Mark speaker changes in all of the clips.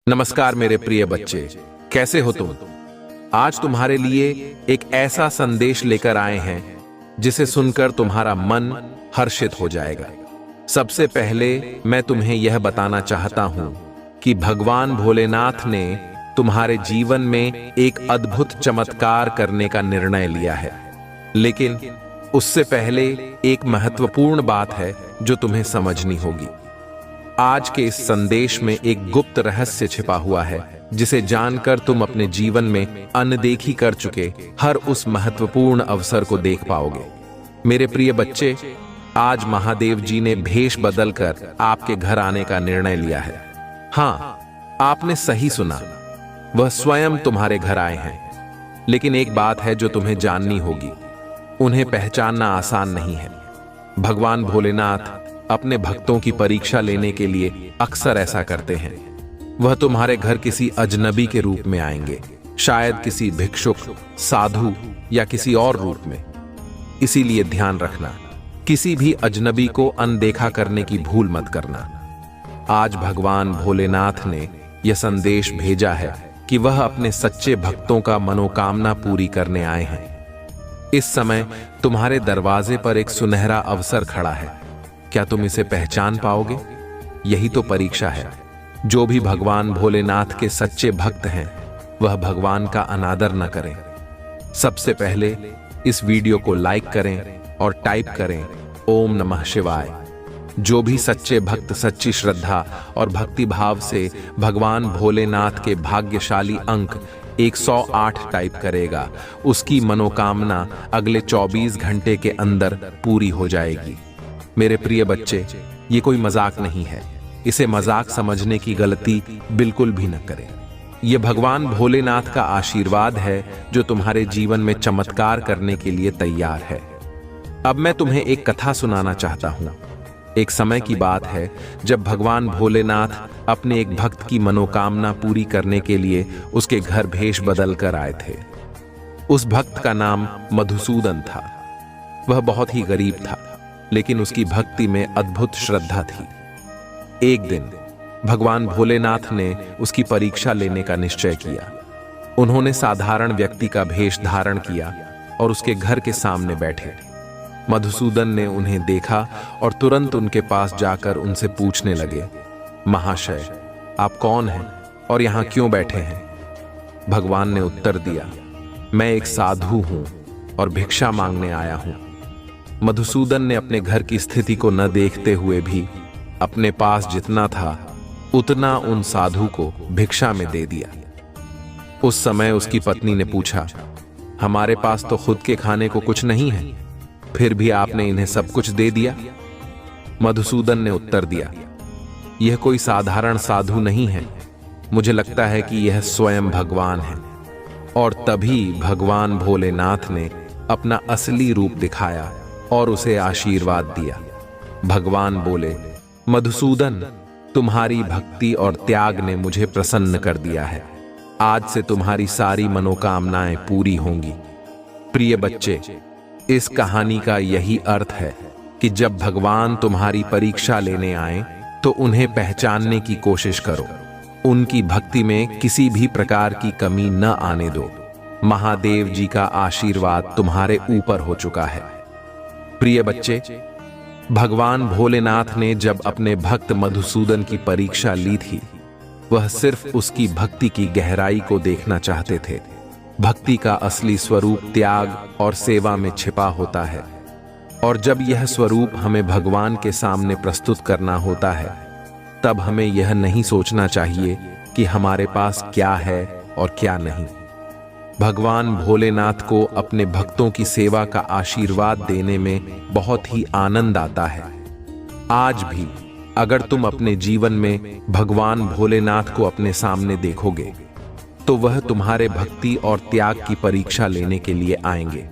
Speaker 1: नमस्कार मेरे प्रिय बच्चे, कैसे हो तुम। आज तुम्हारे लिए एक ऐसा संदेश लेकर आए हैं जिसे सुनकर तुम्हारा मन हर्षित हो जाएगा। सबसे पहले मैं तुम्हें यह बताना चाहता हूं कि भगवान भोलेनाथ ने तुम्हारे जीवन में एक अद्भुत चमत्कार करने का निर्णय लिया है। लेकिन उससे पहले एक महत्वपूर्ण बात है जो तुम्हें समझनी होगी। आज के इस संदेश में एक गुप्त रहस्य छिपा हुआ है जिसे जानकर तुम अपने जीवन में अनदेखी कर चुके हर उस महत्वपूर्ण अवसर को देख पाओगे। मेरे प्रिय बच्चे, आज महादेव जी ने भेष बदलकर आपके घर आने का निर्णय लिया है। हाँ, आपने सही सुना, वह स्वयं तुम्हारे घर आए हैं। लेकिन एक बात है जो तुम्हें जाननी होगी, उन्हें पहचानना आसान नहीं है। भगवान भोलेनाथ अपने भक्तों की परीक्षा लेने के लिए अक्सर ऐसा करते हैं। वह तुम्हारे घर किसी अजनबी के रूप में आएंगे, शायद किसी भिक्षुक, साधु या किसी और रूप में। इसीलिए ध्यान रखना, किसी भी अजनबी को अनदेखा करने की भूल मत करना। आज भगवान भोलेनाथ ने यह संदेश भेजा है कि वह अपने सच्चे भक्तों का मनोकामना पूरी करने आए हैं। इस समय तुम्हारे दरवाजे पर एक सुनहरा अवसर खड़ा है। क्या तुम इसे पहचान पाओगे? यही तो परीक्षा है। जो भी भगवान भोलेनाथ के सच्चे भक्त हैं, वह भगवान का अनादर न करें। सबसे पहले इस वीडियो को लाइक करें और टाइप करें ओम नमः शिवाय। जो भी सच्चे भक्त सच्ची श्रद्धा और भक्ति भाव से भगवान भोलेनाथ के भाग्यशाली अंक 108 टाइप करेगा, उसकी मनोकामना अगले 24 घंटे के अंदर पूरी हो जाएगी। मेरे प्रिय बच्चे, ये कोई मजाक नहीं है। इसे मजाक समझने की गलती बिल्कुल भी न करें। यह भगवान भोलेनाथ का आशीर्वाद है जो तुम्हारे जीवन में चमत्कार करने के लिए तैयार है। अब मैं तुम्हें एक कथा सुनाना चाहता हूं। एक समय की बात है जब भगवान भोलेनाथ अपने एक भक्त की मनोकामना पूरी करने के लिए उसके घर भेष बदल कर आए थे। उस भक्त का नाम मधुसूदन था। वह बहुत ही गरीब था, लेकिन उसकी भक्ति में अद्भुत श्रद्धा थी। एक दिन भगवान भोलेनाथ ने उसकी परीक्षा लेने का निश्चय किया। उन्होंने साधारण व्यक्ति का भेष धारण किया और उसके घर के सामने बैठे। मधुसूदन ने उन्हें देखा और तुरंत उनके पास जाकर उनसे पूछने लगे, महाशय, आप कौन हैं और यहां क्यों बैठे हैं? भगवान ने उत्तर दिया, मैं एक साधु हूं और भिक्षा मांगने आया हूं। मधुसूदन ने अपने घर की स्थिति को न देखते हुए भी अपने पास जितना था उतना उन साधु को भिक्षा में दे दिया। उस समय उसकी पत्नी ने पूछा, हमारे पास तो खुद के खाने को कुछ नहीं है, फिर भी आपने इन्हें सब कुछ दे दिया? मधुसूदन ने उत्तर दिया, यह कोई साधारण साधु नहीं है, मुझे लगता है कि यह स्वयं भगवान है। और तभी भगवान भोलेनाथ ने अपना असली रूप दिखाया और उसे आशीर्वाद दिया। भगवान बोले, मधुसूदन, तुम्हारी भक्ति और त्याग ने मुझे प्रसन्न कर दिया है। आज से तुम्हारी सारी मनोकामनाएं पूरी होंगी। प्रिय बच्चे, इस कहानी का यही अर्थ है कि जब भगवान तुम्हारी परीक्षा लेने आए तो उन्हें पहचानने की कोशिश करो। उनकी भक्ति में किसी भी प्रकार की कमी न आने दो। महादेव जी का आशीर्वाद तुम्हारे ऊपर हो चुका है। प्रिय बच्चे, भगवान भोलेनाथ ने जब अपने भक्त मधुसूदन की परीक्षा ली थी, वह सिर्फ उसकी भक्ति की गहराई को देखना चाहते थे। भक्ति का असली स्वरूप त्याग और सेवा में छिपा होता है, और जब यह स्वरूप हमें भगवान के सामने प्रस्तुत करना होता है, तब हमें यह नहीं सोचना चाहिए कि हमारे पास क्या है और क्या नहीं। भगवान भोलेनाथ को अपने भक्तों की सेवा का आशीर्वाद देने में बहुत ही आनंद आता है। आज भी अगर तुम अपने जीवन में भगवान भोलेनाथ को अपने सामने देखोगे, तो वह तुम्हारे भक्ति और त्याग की परीक्षा लेने के लिए आएंगे।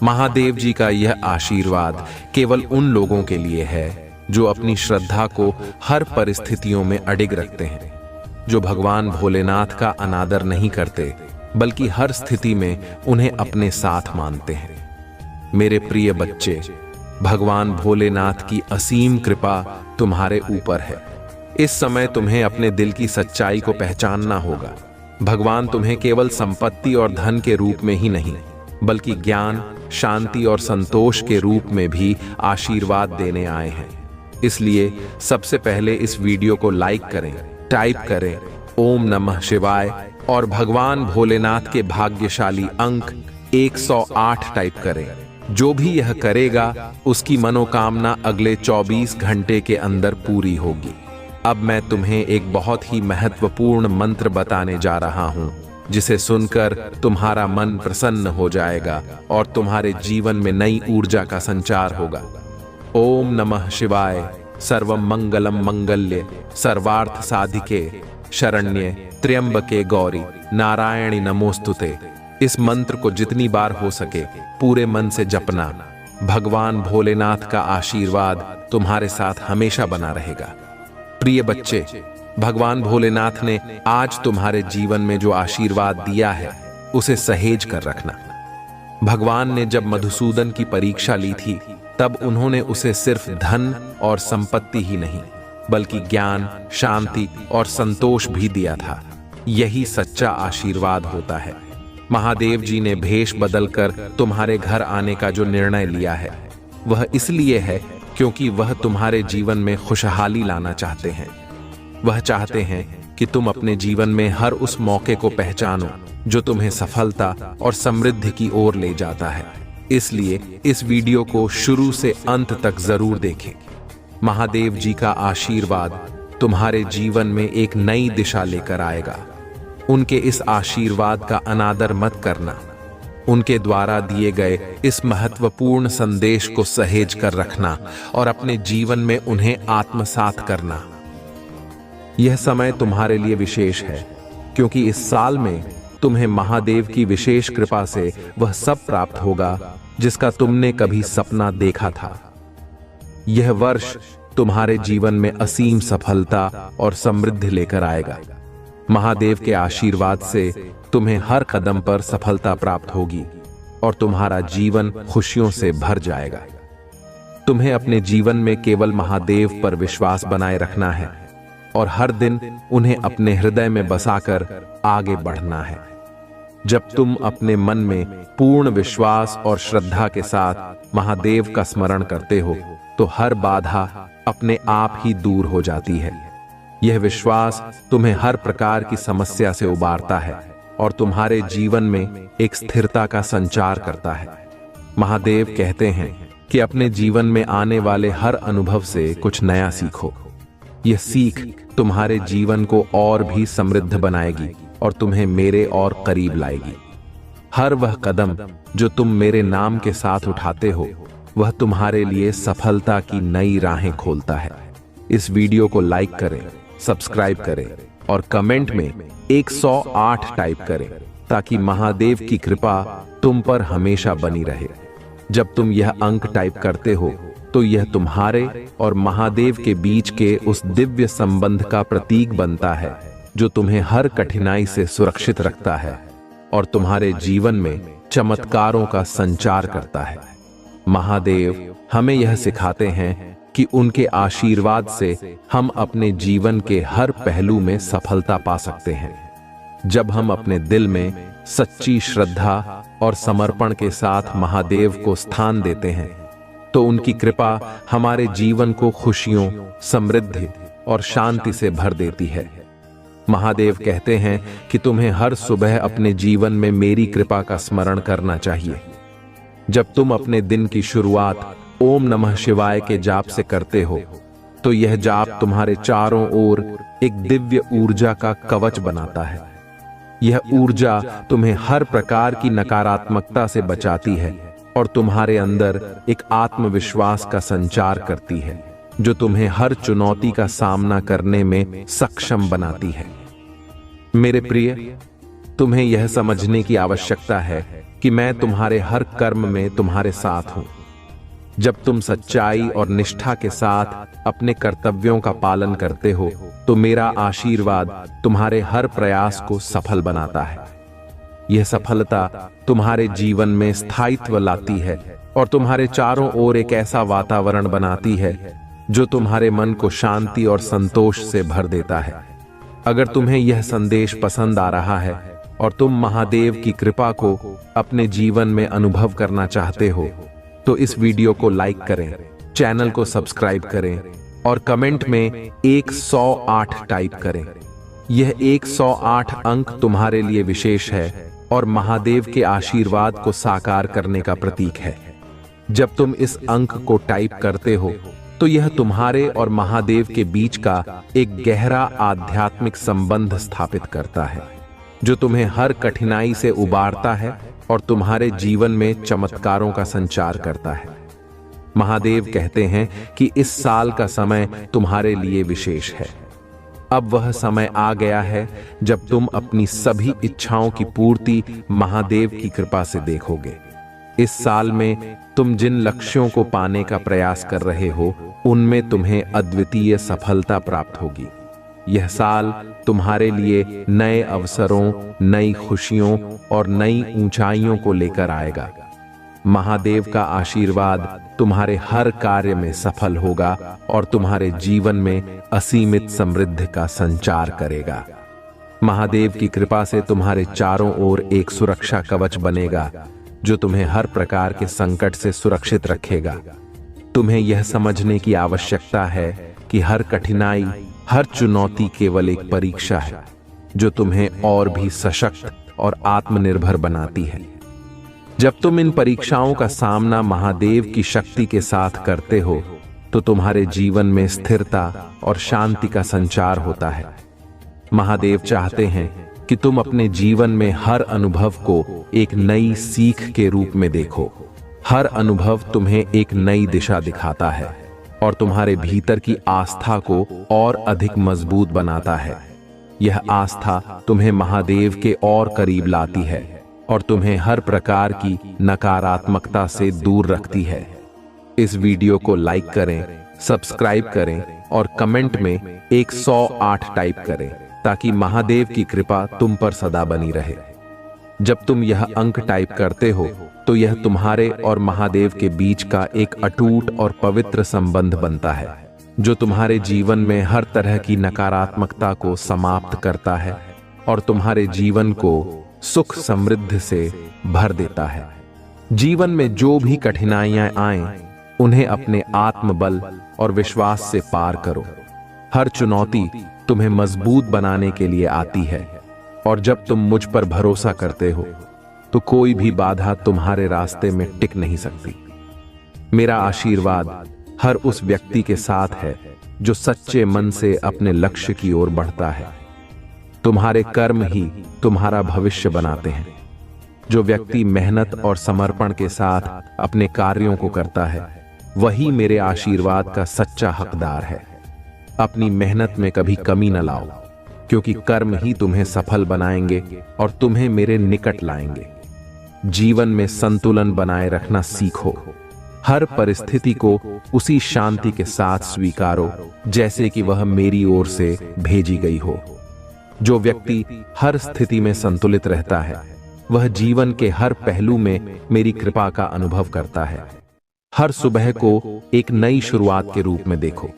Speaker 1: महादेव जी का यह आशीर्वाद केवल उन लोगों के लिए है जो अपनी श्रद्धा को हर परिस्थितियों में अडिग रखते हैं, जो भगवान भोलेनाथ का अनादर नहीं करते, बल्कि हर स्थिति में उन्हें अपने साथ मानते हैं। मेरे प्रिय बच्चे, भगवान भोलेनाथ की असीम कृपा तुम्हारे ऊपर है। इस समय तुम्हें अपने दिल की सच्चाई को पहचानना होगा। भगवान तुम्हें केवल संपत्ति और धन के रूप में ही नहीं, बल्कि ज्ञान, शांति और संतोष के रूप में भी आशीर्वाद देने आए हैं। इसलिए सबसे पहले इस वीडियो को लाइक करें, टाइप करें ओम नमः शिवाय और भगवान भोलेनाथ के भाग्यशाली अंक 108 टाइप करें। जो भी यह करेगा उसकी मनोकामना अगले 24 घंटे के अंदर पूरी होगी। अब मैं तुम्हें एक बहुत ही महत्वपूर्ण मंत्र बताने जा रहा हूं, जिसे सुनकर तुम्हारा मन प्रसन्न हो जाएगा और तुम्हारे जीवन में नई ऊर्जा का संचार होगा। ओम नमः शिवाय। सर्वं मंगलम मंगल्ये सर्वार्थ साधिके शरण्ये त्र्यंबके गौरी नारायणी नमोस्तुते। इस मंत्र को जितनी बार हो सके पूरे मन से जपना। भगवान भोलेनाथ का आशीर्वाद तुम्हारे साथ हमेशा बना रहेगा। प्रिय बच्चे, भगवान भोलेनाथ ने आज तुम्हारे जीवन में जो आशीर्वाद दिया है उसे सहेज कर रखना। भगवान ने जब मधुसूदन की परीक्षा ली थी तब उन्होंने उसे सिर्फ धन और संपत्ति ही नहीं, बल्कि ज्ञान, शांति और संतोष भी दिया था। यही सच्चा आशीर्वाद होता है। महादेव जी ने भेष बदलकर तुम्हारे घर आने का जो निर्णय लिया है वह इसलिए है क्योंकि वह तुम्हारे जीवन में खुशहाली लाना चाहते हैं। वह चाहते हैं कि तुम अपने जीवन में हर उस मौके को पहचानो जो तुम्हें सफलता और समृद्धि की ओर ले जाता है। इसलिए इस वीडियो को शुरू से अंत तक जरूर देखें। महादेव जी का आशीर्वाद तुम्हारे जीवन में एक नई दिशा लेकर आएगा। उनके इस आशीर्वाद का अनादर मत करना। उनके द्वारा दिए गए इस महत्वपूर्ण संदेश को सहेज कर रखना और अपने जीवन में उन्हें आत्मसात करना। यह समय तुम्हारे लिए विशेष है क्योंकि इस साल में तुम्हें महादेव की विशेष कृपा से वह सब प्राप्त होगा जिसका तुमने कभी सपना देखा था। यह वर्ष तुम्हारे जीवन में असीम सफलता और समृद्धि लेकर आएगा। महादेव के आशीर्वाद से तुम्हें हर कदम पर सफलता प्राप्त होगी और तुम्हारा जीवन खुशियों से भर जाएगा। तुम्हें अपने जीवन में केवल महादेव पर विश्वास बनाए रखना है और हर दिन उन्हें अपने हृदय में बसाकर आगे बढ़ना है। जब तुम अपने मन में पूर्ण विश्वास और श्रद्धा के साथ महादेव का स्मरण करते हो तो हर बाधा अपने आप ही दूर हो जाती है। यह विश्वास तुम्हें हर प्रकार की समस्या से उबारता है और तुम्हारे जीवन में एक स्थिरता का संचार करता है। महादेव कहते हैं कि अपने जीवन में आने वाले हर अनुभव से कुछ नया सीखो। यह सीख तुम्हारे जीवन को और भी समृद्ध बनाएगी और तुम्हें मेरे और करीब लाएगी। हर वह कदम जो तुम मेरे नाम के साथ उठाते हो वह तुम्हारे लिए सफलता की नई राहें खोलता है। इस वीडियो को लाइक करें, सब्सक्राइब करें और कमेंट में 108 टाइप करें ताकि महादेव की कृपा तुम पर हमेशा बनी रहे। जब तुम यह अंक टाइप करते हो तो यह तुम्हारे और महादेव के बीच के उस दिव्य संबंध का प्रतीक बनता है जो तुम्हें हर कठिनाई से सुरक्षित रखता है और तुम्हारे जीवन में चमत्कारों का संचार करता है। महादेव हमें यह सिखाते हैं कि उनके आशीर्वाद से हम अपने जीवन के हर पहलू में सफलता पा सकते हैं। जब हम अपने दिल में सच्ची श्रद्धा और समर्पण के साथ महादेव को स्थान देते हैं तो उनकी कृपा हमारे जीवन को खुशियों, समृद्धि और शांति से भर देती है। महादेव कहते हैं कि तुम्हें हर सुबह अपने जीवन में मेरी कृपा का स्मरण करना चाहिए। जब तुम अपने दिन की शुरुआत ओम नमः शिवाय के जाप से करते हो तो यह जाप तुम्हारे चारों ओर एक दिव्य ऊर्जा का कवच बनाता है। यह ऊर्जा तुम्हें हर प्रकार की नकारात्मकता से बचाती है और तुम्हारे अंदर एक आत्मविश्वास का संचार करती है जो तुम्हें हर चुनौती का सामना करने में सक्षम बनाती है। मेरे प्रिय, तुम्हें यह समझने की आवश्यकता है कि मैं तुम्हारे हर कर्म में तुम्हारे साथ हूं। जब तुम सच्चाई और निष्ठा के साथ अपने कर्तव्यों का पालन करते हो तो मेरा आशीर्वाद तुम्हारे हर प्रयास को सफल बनाता है। यह सफलता तुम्हारे जीवन में स्थायित्व लाती है और तुम्हारे चारों ओर एक ऐसा वातावरण बनाती है जो तुम्हारे मन को शांति और संतोष से भर देता है। अगर तुम्हें यह संदेश पसंद आ रहा है और तुम महादेव की कृपा को अपने जीवन में अनुभव करना चाहते हो, तो इस वीडियो को लाइक करें, चैनल को सब्सक्राइब करें और कमेंट में 108 टाइप करें। यह 108 अंक तुम्हारे लिए विशेष है और महादेव के आशीर्वाद को साकार करने का प्रतीक है। जब तुम इस अंक को टाइप करते हो तो यह तुम्हारे और महादेव के बीच का एक गहरा आध्यात्मिक संबंध स्थापित करता है, जो तुम्हें हर कठिनाई से उबारता है और तुम्हारे जीवन में चमत्कारों का संचार करता है। महादेव कहते हैं कि इस साल का समय तुम्हारे लिए विशेष है। अब वह समय आ गया है जब तुम अपनी सभी इच्छाओं की पूर्ति महादेव की कृपा से देखोगे। इस साल में तुम जिन लक्ष्यों को पाने का प्रयास कर रहे हो, उनमें तुम्हें अद्वितीय सफलता प्राप्त होगी। यह साल तुम्हारे लिए नए अवसरों, नई खुशियों और नई ऊंचाइयों को लेकर आएगा। महादेव का आशीर्वाद तुम्हारे हर कार्य में सफल होगा और तुम्हारे जीवन में असीमित समृद्धि का संचार करेगा। महादेव की कृपा से तुम्हारे चारों ओर एक सुरक्षा कवच बनेगा, जो तुम्हें हर प्रकार के संकट से सुरक्षित रखेगा। तुम्हें यह समझने की आवश्यकता है कि हर कठिनाई, हर चुनौती केवल एक परीक्षा है, जो तुम्हें और भी सशक्त और आत्मनिर्भर बनाती है। जब तुम इन परीक्षाओं का सामना महादेव की शक्ति के साथ करते हो, तो तुम्हारे जीवन में स्थिरता और शांति का संचार होता है। महादेव चाहते हैं कि तुम अपने जीवन में हर अनुभव को एक नई सीख के रूप में देखो। हर अनुभव तुम्हें एक नई दिशा दिखाता है और तुम्हारे भीतर की आस्था को और अधिक मजबूत बनाता है। यह आस्था तुम्हें महादेव के और करीब लाती है और तुम्हें हर प्रकार की नकारात्मकता से दूर रखती है। इस वीडियो को लाइक करें, सब्सक्राइब करें और कमेंट में 108 टाइप करें, ताकि महादेव की कृपा तुम पर सदा बनी रहे। जब तुम यह अंक टाइप करते हो, तो यह तुम्हारे और महादेव के बीच का एक अटूट और पवित्र संबंध बनता है, जो तुम्हारे जीवन में हर तरह की नकारात्मकता को समाप्त करता है और तुम्हारे जीवन को सुख समृद्धि से भर देता है। जीवन में जो भी कठिनाइयां आएं, उन्हें अपने आत्मबल और विश्वास से पार करो। हर चुनौती तुम्हें मजबूत बनाने के लिए आती है और जब तुम मुझ पर भरोसा करते हो, तो कोई भी बाधा तुम्हारे रास्ते में टिक नहीं सकती। मेरा आशीर्वाद हर उस व्यक्ति के साथ है जो सच्चे मन से अपने लक्ष्य की ओर बढ़ता है। तुम्हारे कर्म ही तुम्हारा भविष्य बनाते हैं। जो व्यक्ति मेहनत और समर्पण के साथ अपने कार्यों को करता है, वही मेरे आशीर्वाद का सच्चा हकदार है। अपनी मेहनत में कभी कमी न लाओ, क्योंकि कर्म ही तुम्हें सफल बनाएंगे और तुम्हें मेरे निकट लाएंगे। जीवन में संतुलन बनाए रखना सीखो। हर परिस्थिति को उसी शांति के साथ स्वीकारो जैसे कि वह मेरी ओर से भेजी गई हो। जो व्यक्ति हर स्थिति में संतुलित रहता है, वह जीवन के हर पहलू में मेरी कृपा का अनुभव करता है। हर सुबह को एक नई शुरुआत के रूप में देखो।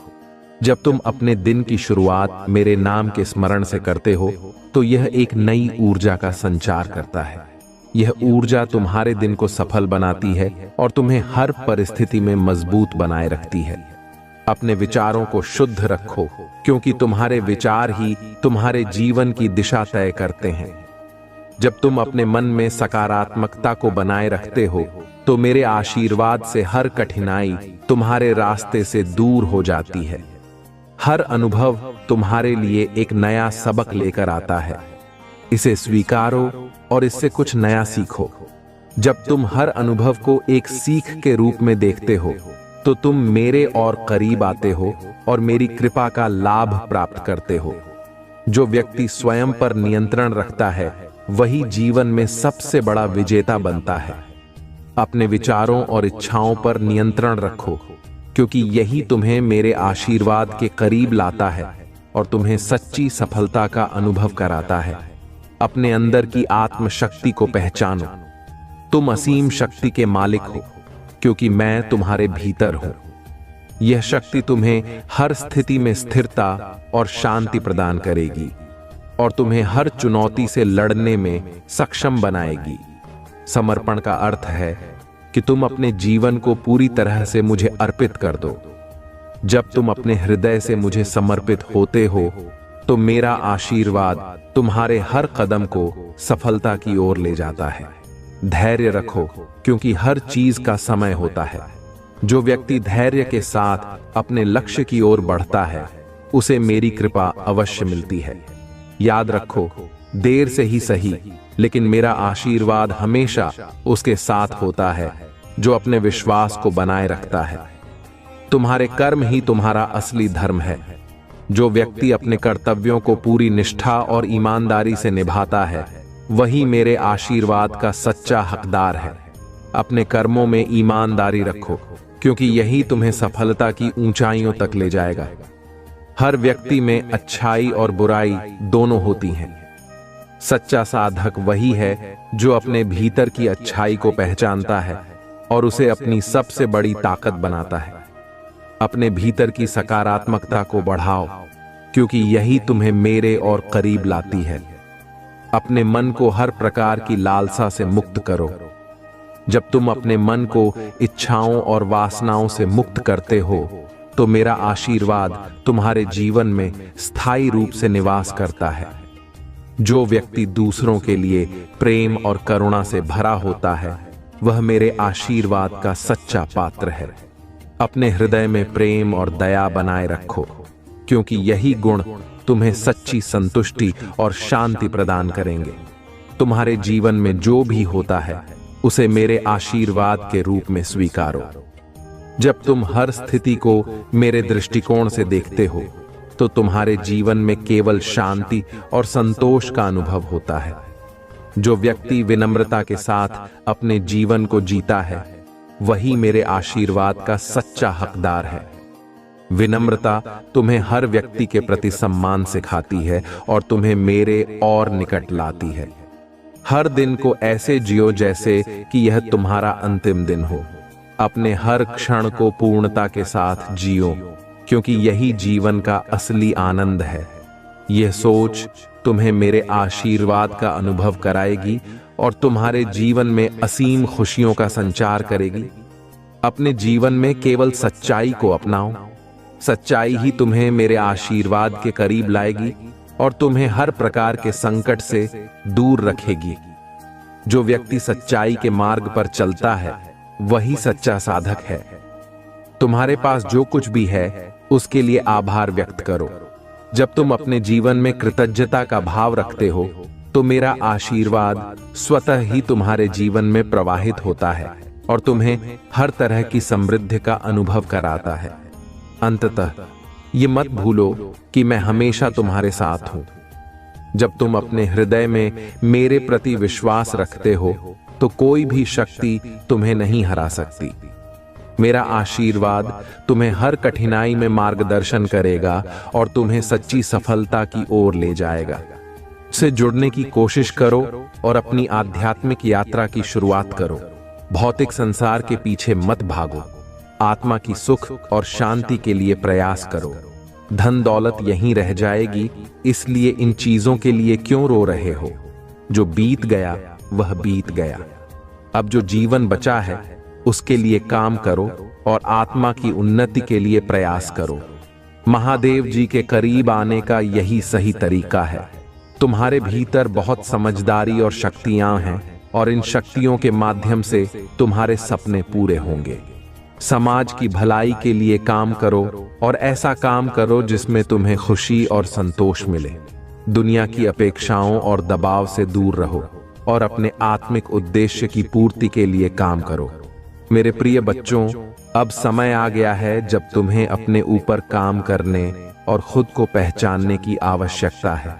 Speaker 1: जब तुम अपने दिन की शुरुआत मेरे नाम के स्मरण से करते हो, तो यह एक नई ऊर्जा का संचार करता है। यह ऊर्जा तुम्हारे दिन को सफल बनाती है और तुम्हें हर परिस्थिति में मजबूत बनाए रखती है। अपने विचारों को शुद्ध रखो, क्योंकि तुम्हारे विचार ही तुम्हारे जीवन की दिशा तय करते हैं। जब तुम अपने मन में सकारात्मकता को बनाए रखते हो, तो मेरे आशीर्वाद से हर कठिनाई तुम्हारे रास्ते से दूर हो जाती है। हर अनुभव तुम्हारे लिए एक नया सबक लेकर आता है। इसे स्वीकारो और इससे कुछ नया सीखो। जब तुम हर अनुभव को एक सीख के रूप में देखते हो, तो तुम मेरे और करीब आते हो और मेरी कृपा का लाभ प्राप्त करते हो। जो व्यक्ति स्वयं पर नियंत्रण रखता है, वही जीवन में सबसे बड़ा विजेता बनता है। अपने विचारों और इच्छाओं पर नियंत्रण रखो, क्योंकि यही तुम्हें मेरे आशीर्वाद के करीब लाता है और तुम्हें सच्ची सफलता का अनुभव कराता है। अपने अंदर की आत्मशक्ति को पहचानो। तुम असीम शक्ति के मालिक हो, क्योंकि मैं तुम्हारे भीतर हूं। यह शक्ति तुम्हें हर स्थिति में स्थिरता और शांति प्रदान करेगी और तुम्हें हर चुनौती से लड़ने में सक्षम बनाएगी। समर्पण का अर्थ है कि तुम अपने जीवन को पूरी तरह से मुझे अर्पित कर दो। जब तुम अपने हृदय से मुझे समर्पित होते हो तो मेरा आशीर्वाद तुम्हारे हर कदम को सफलता की ओर ले जाता है। धैर्य रखो, क्योंकि हर चीज का समय होता है। जो व्यक्ति धैर्य के साथ अपने लक्ष्य की ओर बढ़ता है उसे मेरी कृपा अवश्य मिलती है। याद रखो, देर से ही सही, लेकिन मेरा आशीर्वाद हमेशा उसके साथ होता है जो अपने विश्वास को बनाए रखता है। तुम्हारे कर्म ही तुम्हारा असली धर्म है। जो व्यक्ति अपने कर्तव्यों को पूरी निष्ठा और ईमानदारी से निभाता है वही मेरे आशीर्वाद का सच्चा हकदार है। अपने कर्मों में ईमानदारी रखो, क्योंकि यही तुम्हें सफलता की ऊंचाइयों तक ले जाएगा। हर व्यक्ति में अच्छाई और बुराई दोनों होती हैं। सच्चा साधक वही है जो अपने भीतर की अच्छाई को पहचानता है और उसे अपनी सबसे बड़ी ताकत बनाता है। अपने भीतर की सकारात्मकता को बढ़ाओ, क्योंकि यही तुम्हें मेरे और करीब लाती है। अपने मन को हर प्रकार की लालसा से मुक्त करो। जब तुम अपने मन को इच्छाओं और वासनाओं से मुक्त करते हो तो मेरा आशीर्वाद तुम्हारे जीवन में स्थायी रूप से निवास करता है। जो व्यक्ति दूसरों के लिए प्रेम और करुणा से भरा होता है वह मेरे आशीर्वाद का सच्चा पात्र है। अपने हृदय में प्रेम और दया बनाए रखो, क्योंकि यही गुण तुम्हें सच्ची संतुष्टि और शांति प्रदान करेंगे। तुम्हारे जीवन में जो भी होता है उसे मेरे आशीर्वाद के रूप में स्वीकारो। जब तुम हर स्थिति को मेरे दृष्टिकोण से देखते हो तो तुम्हारे जीवन में केवल शांति और संतोष का अनुभव होता है। जो व्यक्ति विनम्रता के साथ अपने जीवन को जीता है वही मेरे आशीर्वाद का सच्चा हकदार है। विनम्रता तुम्हें हर व्यक्ति के प्रति सम्मान सिखाती है और तुम्हें मेरे और निकट लाती है। हर दिन को ऐसे जियो जैसे कि यह तुम्हारा अंतिम दिन हो। अपने हर क्षण को पूर्णता के साथ जियो, क्योंकि यही जीवन का असली आनंद है। यह सोच तुम्हें मेरे आशीर्वाद का अनुभव कराएगी और तुम्हारे जीवन में असीम खुशियों का संचार करेगी। अपने जीवन में केवल सच्चाई को अपनाओ। सच्चाई ही तुम्हें मेरे आशीर्वाद के करीब लाएगी और तुम्हें हर प्रकार के संकट से दूर रखेगी। जो व्यक्ति सच्चाई के मार्ग पर चलता है वही सच्चा साधक है। तुम्हारे पास जो कुछ भी है उसके लिए आभार व्यक्त करो। जब तुम अपने जीवन में कृतज्ञता का भाव रखते हो तो मेरा आशीर्वाद स्वतः ही तुम्हारे जीवन में प्रवाहित होता है और तुम्हें हर तरह की समृद्धि का अनुभव कराता है। अंततः ये मत भूलो कि मैं हमेशा तुम्हारे साथ हूं। जब तुम अपने हृदय में मेरे प्रति विश्वास रखते हो तो कोई भी शक्ति तुम्हें नहीं हरा सकती। मेरा आशीर्वाद तुम्हें हर कठिनाई में मार्गदर्शन करेगा और तुम्हें सच्ची सफलता की ओर ले जाएगा। से जुड़ने की कोशिश करो और अपनी आध्यात्मिक यात्रा की शुरुआत करो। भौतिक संसार के पीछे मत भागो। आत्मा की सुख और शांति के लिए प्रयास करो। धन दौलत यहीं रह जाएगी, इसलिए इन चीजों के लिए क्यों रो रहे हो? जो बीत गया वह बीत गया। अब जो जीवन बचा है उसके लिए काम करो और आत्मा की उन्नति के लिए प्रयास करो। महादेव जी के करीब आने का यही सही तरीका है। तुम्हारे भीतर बहुत समझदारी और शक्तियां हैं और इन शक्तियों के माध्यम से तुम्हारे सपने पूरे होंगे। समाज की भलाई के लिए काम करो और ऐसा काम करो जिसमें तुम्हें खुशी और संतोष मिले। दुनिया की अपेक्षाओं और दबाव से दूर रहो और अपने आत्मिक उद्देश्य की पूर्ति के लिए काम करो। मेरे प्रिय बच्चों, अब समय आ गया है जब तुम्हें अपने ऊपर काम करने और खुद को पहचानने की आवश्यकता है।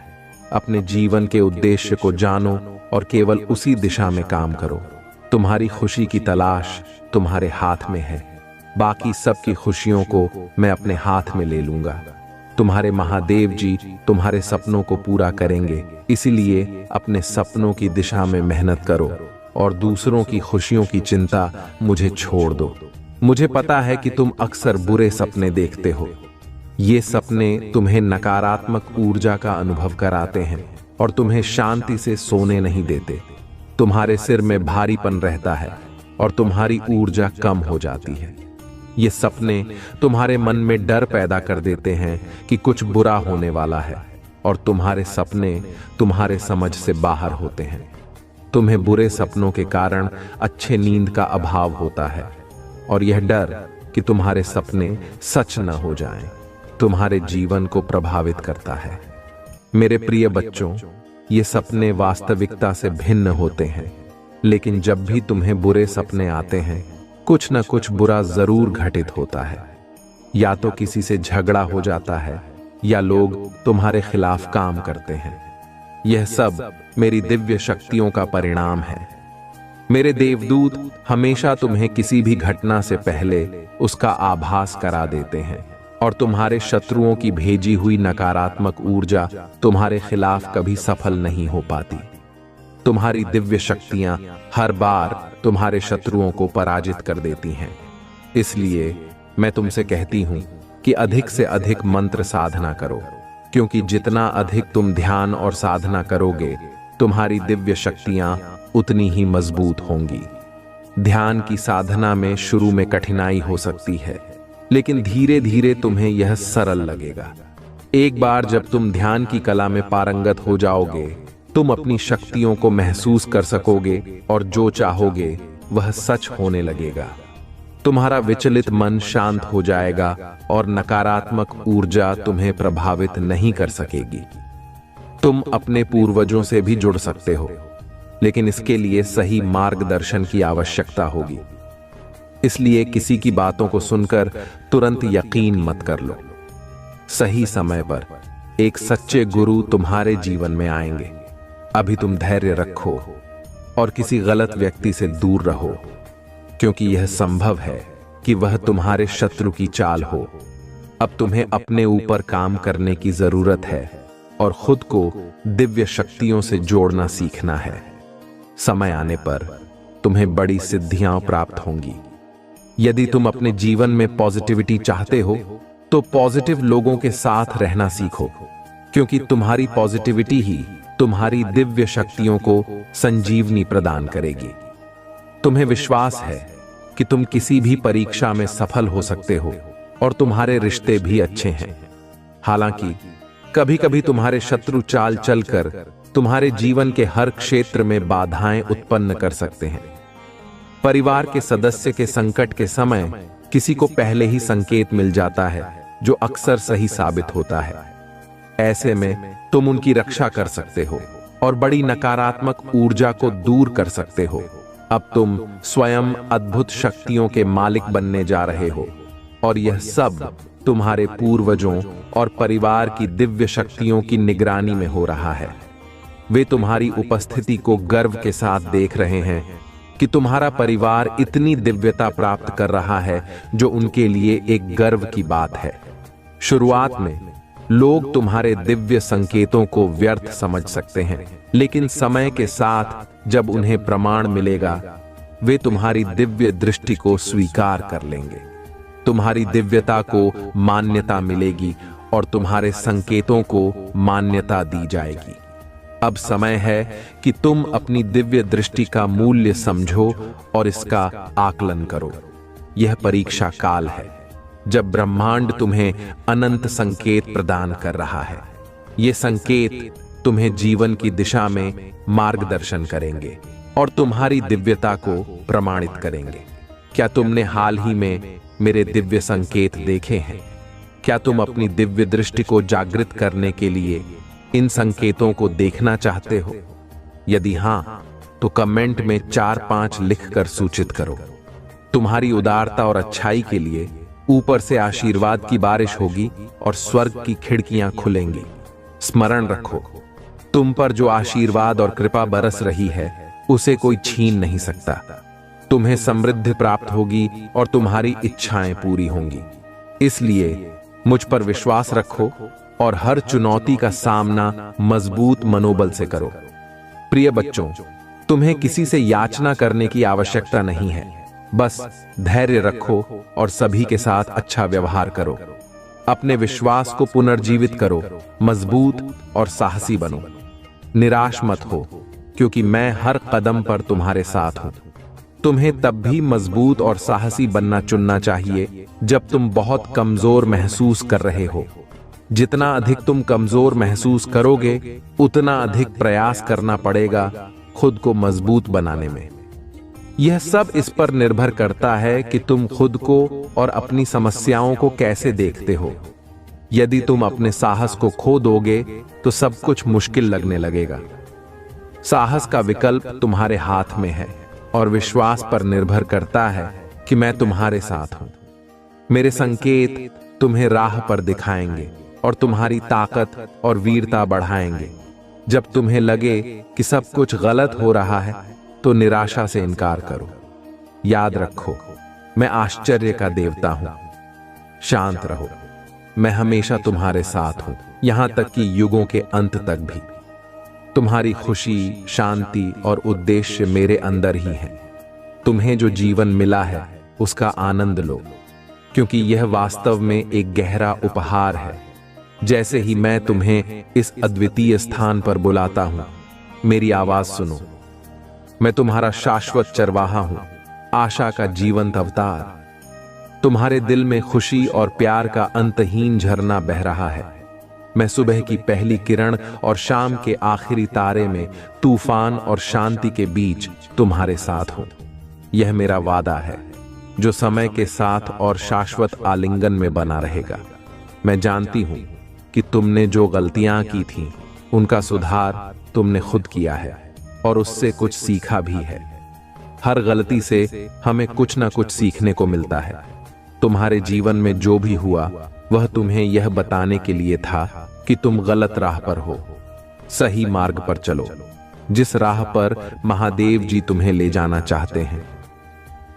Speaker 1: अपने जीवन के उद्देश्य को जानो और केवल उसी दिशा में काम करो। तुम्हारी खुशी की तलाश तुम्हारे हाथ में है। बाकी सबकी खुशियों को मैं अपने हाथ में ले लूंगा। तुम्हारे महादेव जी तुम्हारे सपनों को पूरा करेंगे, इसीलिए अपने सपनों की दिशा में मेहनत करो और दूसरों की खुशियों की चिंता मुझे छोड़ दो। मुझे पता है कि तुम अक्सर बुरे सपने देखते हो। ये सपने तुम्हें नकारात्मक ऊर्जा का अनुभव कराते हैं और तुम्हें शांति से सोने नहीं देते। तुम्हारे सिर में भारीपन रहता है और तुम्हारी ऊर्जा कम हो जाती है। ये सपने तुम्हारे मन में डर पैदा कर देते हैं कि कुछ बुरा होने वाला है और तुम्हारे सपने तुम्हारे समझ से बाहर होते हैं। तुम्हें बुरे सपनों के कारण अच्छे नींद का अभाव होता है और यह डर कि तुम्हारे सपने सच न हो जाएं, तुम्हारे जीवन को प्रभावित करता है। मेरे प्रिय बच्चों, ये सपने वास्तविकता से भिन्न होते हैं, लेकिन जब भी तुम्हें बुरे सपने आते हैं, कुछ न कुछ बुरा जरूर घटित होता है। या तो किसी से झगड़ा हो जाता है या लोग तुम्हारे खिलाफ काम करते हैं। यह सब मेरी दिव्य शक्तियों का परिणाम है। मेरे देवदूत हमेशा तुम्हें किसी भी घटना से पहले उसका आभास करा देते हैं और तुम्हारे शत्रुओं की भेजी हुई नकारात्मक ऊर्जा तुम्हारे खिलाफ कभी सफल नहीं हो पाती। तुम्हारी दिव्य शक्तियां हर बार तुम्हारे शत्रुओं को पराजित कर देती हैं। इसलिए मैं तुमसे कहती हूं कि अधिक से अधिक मंत्र साधना करो, क्योंकि जितना अधिक तुम ध्यान और साधना करोगे, तुम्हारी दिव्य शक्तियां उतनी ही मजबूत होंगी। ध्यान की साधना में शुरू में कठिनाई हो सकती है, लेकिन धीरे धीरे तुम्हें यह सरल लगेगा। एक बार जब तुम ध्यान की कला में पारंगत हो जाओगे, तुम अपनी शक्तियों को महसूस कर सकोगे और जो चाहोगे वह सच होने लगेगा। तुम्हारा विचलित मन शांत हो जाएगा और नकारात्मक ऊर्जा तुम्हें प्रभावित नहीं कर सकेगी। तुम अपने पूर्वजों से भी जुड़ सकते हो, लेकिन इसके लिए सही मार्गदर्शन की आवश्यकता होगी। इसलिए किसी की बातों को सुनकर तुरंत यकीन मत कर लो। सही समय पर एक सच्चे गुरु तुम्हारे जीवन में आएंगे। अभी तुम धैर्य रखो और किसी गलत व्यक्ति से दूर रहो, क्योंकि यह संभव है कि वह तुम्हारे शत्रु की चाल हो। अब तुम्हें अपने ऊपर काम करने की जरूरत है और खुद को दिव्य शक्तियों से जोड़ना सीखना है। समय आने पर तुम्हें बड़ी सिद्धियां प्राप्त होंगी। यदि तुम अपने जीवन में पॉजिटिविटी चाहते हो, तो पॉजिटिव लोगों के साथ रहना सीखो, क्योंकि तुम्हारी पॉजिटिविटी ही तुम्हारी दिव्य शक्तियों को संजीवनी प्रदान करेगी। तुम्हें विश्वास है कि तुम किसी भी परीक्षा में सफल हो सकते हो और तुम्हारे रिश्ते भी अच्छे हैं। हालांकि कभी कभी तुम्हारे शत्रु चाल चलकर तुम्हारे जीवन के हर क्षेत्र में बाधाएं उत्पन्न कर सकते हैं। परिवार के सदस्य के संकट के समय किसी को पहले ही संकेत मिल जाता है, जो अक्सर सही साबित होता है। ऐसे में तुम उनकी रक्षा कर सकते हो और बड़ी नकारात्मक ऊर्जा को दूर कर सकते हो। अब तुम स्वयं अद्भुत शक्तियों के मालिक बनने जा रहे हो और यह सब तुम्हारे पूर्वजों और परिवार की दिव्य शक्तियों की निगरानी में हो रहा है। वे तुम्हारी उपस्थिति को गर्व के साथ देख रहे हैं कि तुम्हारा परिवार इतनी दिव्यता प्राप्त कर रहा है, जो उनके लिए एक गर्व की बात है। शुरुआत में लोग तुम्हारे दिव्य संकेतों को व्यर्थ समझ सकते हैं, लेकिन समय के साथ जब उन्हें प्रमाण मिलेगा, वे तुम्हारी दिव्य दृष्टि को स्वीकार कर लेंगे। तुम्हारी दिव्यता को मान्यता मिलेगी और तुम्हारे संकेतों को मान्यता दी जाएगी। अब समय है कि तुम अपनी दिव्य दृष्टि का मूल्य समझो और इसका आकलन करो। यह परीक्षा काल है, जब ब्रह्मांड तुम्हें अनंत संकेत प्रदान कर रहा है। ये संकेत तुम्हें जीवन की दिशा में मार्गदर्शन करेंगे और तुम्हारी दिव्यता को प्रमाणित करेंगे। क्या तुमने हाल ही में मेरे दिव्य संकेत देखे हैं? क्या तुम अपनी दिव्य दृष्टि को जागृत करने के लिए इन संकेतों को देखना चाहते हो? यदि हां, तो कमेंट में 4-5 लिखकर सूचित करो। तुम्हारी उदारता और अच्छाई के लिए ऊपर से आशीर्वाद की बारिश होगी और स्वर्ग की खिड़कियां खुलेंगी। स्मरण रखो, तुम पर जो आशीर्वाद और कृपा बरस रही है, उसे कोई छीन नहीं सकता। तुम्हें समृद्धि प्राप्त होगी और तुम्हारी इच्छाएं पूरी होंगी। इसलिए मुझ पर विश्वास रखो और हर चुनौती का सामना मजबूत मनोबल से करो। प्रिय बच्चों, तुम्हें किसी से याचना करने की आवश्यकता नहीं है। बस धैर्य रखो और सभी के साथ अच्छा व्यवहार करो। अपने विश्वास को पुनर्जीवित करो, मजबूत और साहसी बनो। निराश मत हो, क्योंकि मैं हर कदम पर तुम्हारे साथ हूं। तुम्हें तब भी मजबूत और साहसी बनना चुनना चाहिए जब तुम बहुत कमजोर महसूस कर रहे हो। जितना अधिक तुम कमजोर महसूस करोगे, उतना अधिक प्रयास करना पड़ेगा खुद को मजबूत बनाने में। यह सब इस पर निर्भर करता है कि तुम खुद को और अपनी समस्याओं को कैसे देखते हो। यदि तुम अपने साहस को खो दोगे तो सब कुछ मुश्किल लगने लगेगा। साहस का विकल्प तुम्हारे हाथ में है और विश्वास पर निर्भर करता है कि मैं तुम्हारे साथ हूं। मेरे संकेत तुम्हें राह पर दिखाएंगे और तुम्हारी ताकत और वीरता बढ़ाएंगे। जब तुम्हें लगे कि सब कुछ गलत हो रहा है तो निराशा से इनकार करो। याद रखो, मैं आश्चर्य का देवता हूं। शांत रहो, मैं हमेशा तुम्हारे साथ हूं, यहां तक कि युगों के अंत तक भी। तुम्हारी खुशी, शांति और उद्देश्य मेरे अंदर ही है। तुम्हें जो जीवन मिला है उसका आनंद लो, क्योंकि यह वास्तव में एक गहरा उपहार है। जैसे ही मैं तुम्हें इस अद्वितीय स्थान पर बुलाता हूं, मेरी आवाज सुनो। मैं तुम्हारा शाश्वत चरवाहा हूं, आशा का जीवंत अवतार। तुम्हारे दिल में खुशी और प्यार का अंतहीन झरना बह रहा है। मैं सुबह की पहली किरण और शाम के आखिरी तारे में, तूफान और शांति के बीच तुम्हारे साथ हूं। यह मेरा वादा है, जो समय के साथ और शाश्वत आलिंगन में बना रहेगा। मैं जानती हूं कि तुमने जो गलतियां की थीं, उनका सुधार तुमने खुद किया है और उससे कुछ सीखा भी है। हर गलती से हमें कुछ ना कुछ सीखने को मिलता है। तुम्हारे जीवन में जो भी हुआ, वह तुम्हें यह बताने के लिए था कि तुम गलत राह पर हो। सही मार्ग पर चलो, जिस राह पर महादेव जी तुम्हें ले जाना चाहते हैं।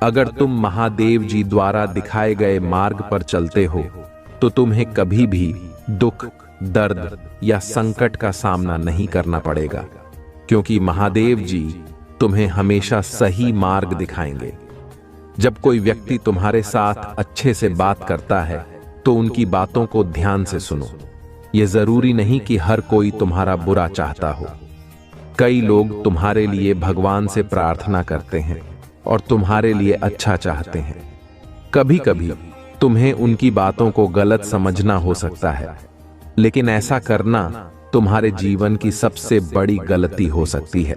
Speaker 1: अगर तुम महादेव जी द्वारा दिखाए गए मार्ग पर चलते हो तो तुम्हें कभी भी दुख, दर्द या संकट का सामना नहीं करना पड़ेगा, क्योंकि महादेव जी तुम्हें हमेशा सही मार्ग दिखाएंगे। जब कोई व्यक्ति तुम्हारे साथ अच्छे से बात करता है तो उनकी बातों को ध्यान से सुनो। यह जरूरी नहीं कि हर कोई तुम्हारा बुरा चाहता हो। कई लोग तुम्हारे लिए भगवान से प्रार्थना करते हैं और तुम्हारे लिए अच्छा चाहते हैं। कभी कभी तुम्हें उनकी बातों को गलत समझना हो सकता है, लेकिन ऐसा करना तुम्हारे जीवन की सबसे बड़ी गलती हो सकती है।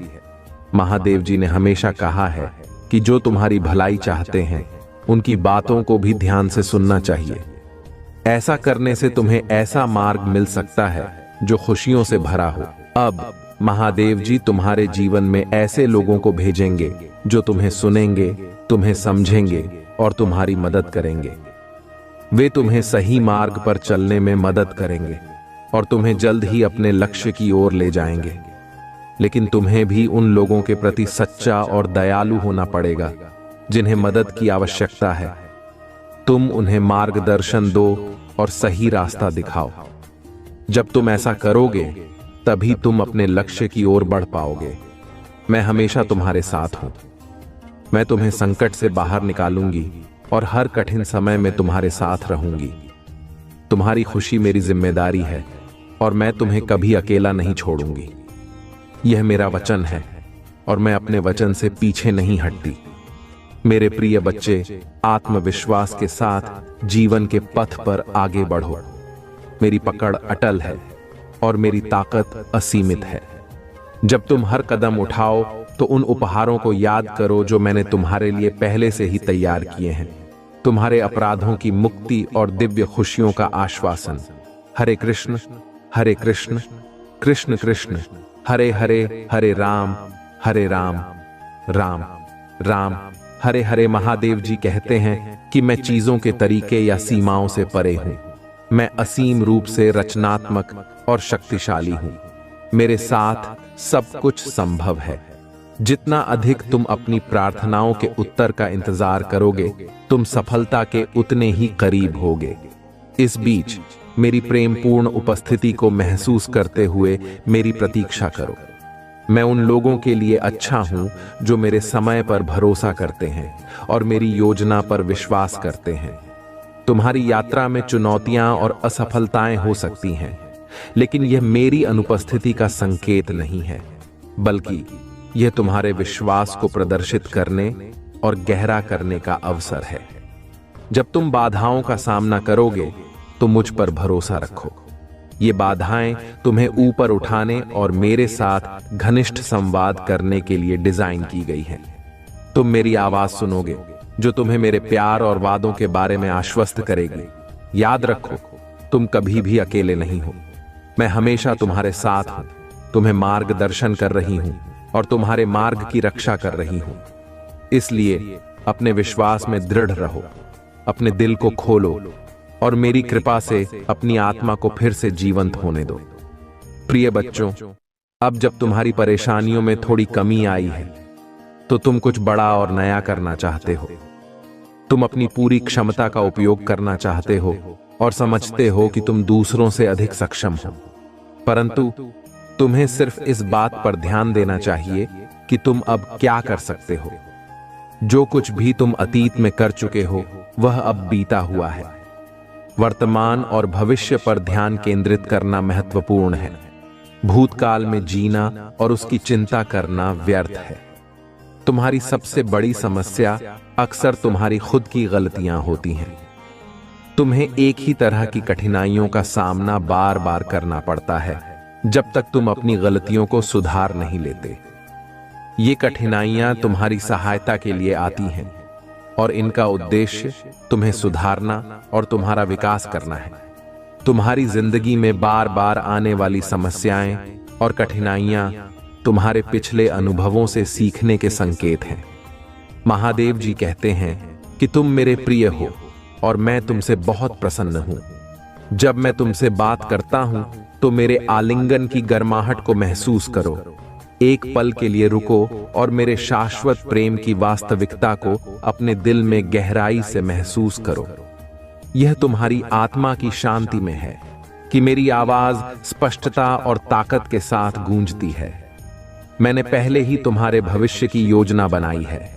Speaker 1: महादेव जी ने हमेशा कहा है कि जो तुम्हारी भलाई चाहते हैं, उनकी बातों को भी ध्यान से सुनना चाहिए। ऐसा करने से तुम्हें ऐसा मार्ग मिल सकता है जो खुशियों से भरा हो। अब महादेव जी तुम्हारे जीवन में ऐसे लोगों को भेजेंगे जो तुम्हें सुनेंगे, तुम्हें समझेंगे और तुम्हारी मदद करेंगे। वे तुम्हें सही मार्ग पर चलने में मदद करेंगे और तुम्हें जल्द ही अपने लक्ष्य की ओर ले जाएंगे। लेकिन तुम्हें भी उन लोगों के प्रति सच्चा और दयालु होना पड़ेगा जिन्हें मदद की आवश्यकता है। तुम उन्हें मार्गदर्शन दो और सही रास्ता दिखाओ। जब तुम ऐसा करोगे, तभी तुम अपने लक्ष्य की ओर बढ़ पाओगे। मैं हमेशा तुम्हारे साथ हूं। मैं तुम्हें संकट से बाहर निकालूंगी और हर कठिन समय में तुम्हारे साथ रहूंगी। तुम्हारी खुशी मेरी जिम्मेदारी है और मैं तुम्हें कभी अकेला नहीं छोड़ूंगी। यह मेरा वचन है और मैं अपने वचन से पीछे नहीं हटती। मेरे प्रिय बच्चे, आत्मविश्वास के साथ जीवन के पथ पर आगे बढ़ो। मेरी पकड़ अटल है और मेरी ताकत असीमित है। जब तुम हर कदम उठाओ तो उन उपहारों को याद करो जो मैंने तुम्हारे लिए पहले से ही तैयार किए हैं। तुम्हारे अपराधों की मुक्ति और दिव्य खुशियों का आश्वासन। हरे कृष्ण कृष्ण कृष्ण हरे हरे, हरे राम राम राम हरे हरे। महादेव जी कहते हैं कि मैं चीजों के तरीके या सीमाओं से परे हूं। मैं असीम रूप से रचनात्मक और शक्तिशाली हूं। मेरे साथ सब कुछ संभव है। जितना अधिक तुम अपनी प्रार्थनाओं के उत्तर का इंतजार करोगे, तुम सफलता के उतने ही करीब होगे। इस बीच मेरी प्रेमपूर्ण उपस्थिति को महसूस करते हुए मेरी प्रतीक्षा करो। मैं उन लोगों के लिए अच्छा हूं जो मेरे समय पर भरोसा करते हैं और मेरी योजना पर विश्वास करते हैं। तुम्हारी यात्रा में चुनौतियां और असफलताएं हो सकती हैं, लेकिन यह मेरी अनुपस्थिति का संकेत नहीं है, बल्कि यह तुम्हारे विश्वास को प्रदर्शित करने और गहरा करने का अवसर है। जब तुम बाधाओं का सामना करोगे तो मुझ पर भरोसा रखो। ये बाधाएं तुम्हें ऊपर उठाने और मेरे साथ घनिष्ठ संवाद करने के लिए डिजाइन की गई हैं। तुम मेरी आवाज सुनोगे जो तुम्हें मेरे प्यार और वादों के बारे में आश्वस्त करेगी। याद रखो, तुम कभी भी अकेले नहीं हो। मैं हमेशा तुम्हारे साथ हूं, तुम्हें मार्गदर्शन कर रही हूं और तुम्हारे मार्ग की रक्षा कर रही हूं। इसलिए अपने विश्वास में दृढ़ रहो, अपने दिल को खोलो और मेरी कृपा से अपनी आत्मा को फिर से जीवंत होने दो। प्रिय बच्चों, अब जब तुम्हारी परेशानियों में थोड़ी कमी आई है तो तुम कुछ बड़ा और नया करना चाहते हो। तुम अपनी पूरी क्षमता का उपयोग करना चाहते हो और समझते हो कि तुम दूसरों से अधिक सक्षम हो, परंतु तुम्हें सिर्फ इस बात पर ध्यान देना चाहिए कि तुम अब क्या कर सकते हो। जो कुछ भी तुम अतीत में कर चुके हो वह अब बीता हुआ है। वर्तमान और भविष्य पर ध्यान केंद्रित करना महत्वपूर्ण है। भूतकाल में जीना और उसकी चिंता करना व्यर्थ है। तुम्हारी सबसे बड़ी समस्या अक्सर तुम्हारी खुद की गलतियां होती हैं। तुम्हें एक ही तरह की कठिनाइयों का सामना बार बार करना पड़ता है जब तक तुम अपनी गलतियों को सुधार नहीं लेते। ये कठिनाइयां तुम्हारी सहायता के लिए आती हैं और इनका उद्देश्य तुम्हें सुधारना और तुम्हारा विकास करना है। तुम्हारी जिंदगी में बार बार आने वाली समस्याएं और कठिनाइयां तुम्हारे पिछले अनुभवों से सीखने के संकेत हैं। महादेव जी कहते हैं कि तुम मेरे प्रिय हो और मैं तुमसे बहुत प्रसन्न हूं। जब मैं तुमसे बात करता हूं तो मेरे आलिंगन की गर्माहट को महसूस करो। एक पल के लिए रुको और मेरे शाश्वत प्रेम की वास्तविकता को अपने दिल में गहराई से महसूस करो। यह तुम्हारी आत्मा की शांति में है कि मेरी आवाज स्पष्टता और ताकत के साथ गूंजती है। मैंने पहले ही तुम्हारे भविष्य की योजना बनाई है।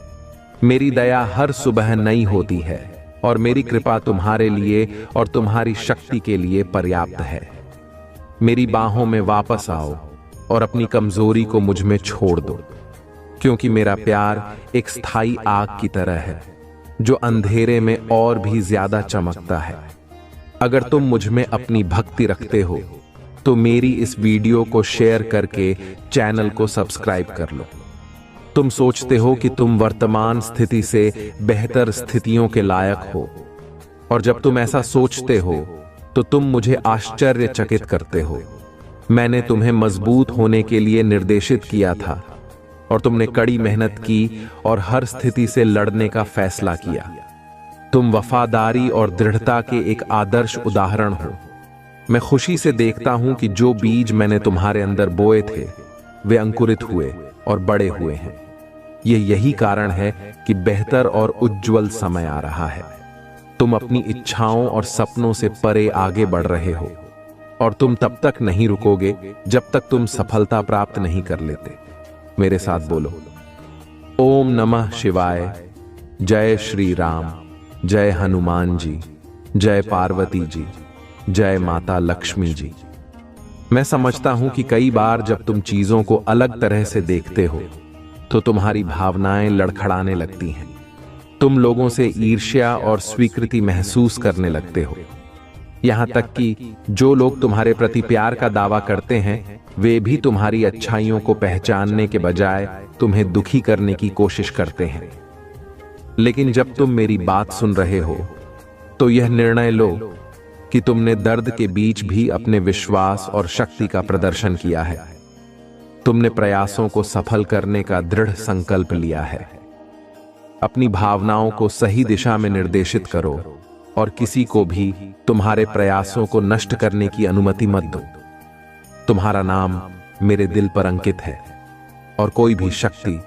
Speaker 1: मेरी दया हर सुबह नई होती है और मेरी कृपा तुम्हारे लिए और तुम्हारी शक्ति के लिए पर्याप्त है। मेरी बाहों में वापस आओ और अपनी कमजोरी को मुझ में छोड़ दो, क्योंकि मेरा प्यार एक स्थायी आग की तरह है जो अंधेरे में और भी ज्यादा चमकता है। अगर तुम मुझ में अपनी भक्ति रखते हो तो मेरी इस वीडियो को शेयर करके चैनल को सब्सक्राइब कर लो। तुम सोचते हो कि तुम वर्तमान स्थिति से बेहतर स्थितियों के लायक हो, और जब तुम ऐसा सोचते हो तो तुम मुझे आश्चर्यचकित करते हो। मैंने तुम्हें मजबूत होने के लिए निर्देशित किया था और तुमने कड़ी मेहनत की और हर स्थिति से लड़ने का फैसला किया। तुम वफादारी और दृढ़ता के एक आदर्श उदाहरण हो। मैं खुशी से देखता हूं कि जो बीज मैंने तुम्हारे अंदर बोए थे वे अंकुरित हुए और बड़े हुए हैं। यही कारण है कि बेहतर और उज्जवल समय आ रहा है। तुम अपनी इच्छाओं और सपनों से परे आगे बढ़ रहे हो और तुम तब तक नहीं रुकोगे जब तक तुम सफलता प्राप्त नहीं कर लेते। मेरे साथ बोलो, ओम नमः शिवाय। जय श्री राम, जय हनुमान जी, जय पार्वती जी, जय माता लक्ष्मी जी। मैं समझता हूं कि कई बार जब तुम चीजों को अलग तरह से देखते हो तो तुम्हारी भावनाएं लड़खड़ाने लगती हैं। तुम लोगों से ईर्ष्या और स्वीकृति महसूस करने लगते हो। यहां तक कि जो लोग तुम्हारे प्रति प्यार का दावा करते हैं वे भी तुम्हारी अच्छाइयों को पहचानने के बजाय तुम्हें दुखी करने की कोशिश करते हैं। लेकिन जब तुम मेरी बात सुन रहे हो तो यह निर्णय लो कि तुमने दर्द के बीच भी अपने विश्वास और शक्ति का प्रदर्शन किया है। तुमने प्रयासों को सफल करने का दृढ़ संकल्प लिया है। अपनी भावनाओं को सही दिशा में निर्देशित करो और किसी को भी तुम्हारे प्रयासों को नष्ट करने की अनुमति मत दो। तुम्हारा नाम मेरे दिल पर अंकित है और कोई भी शक्ति,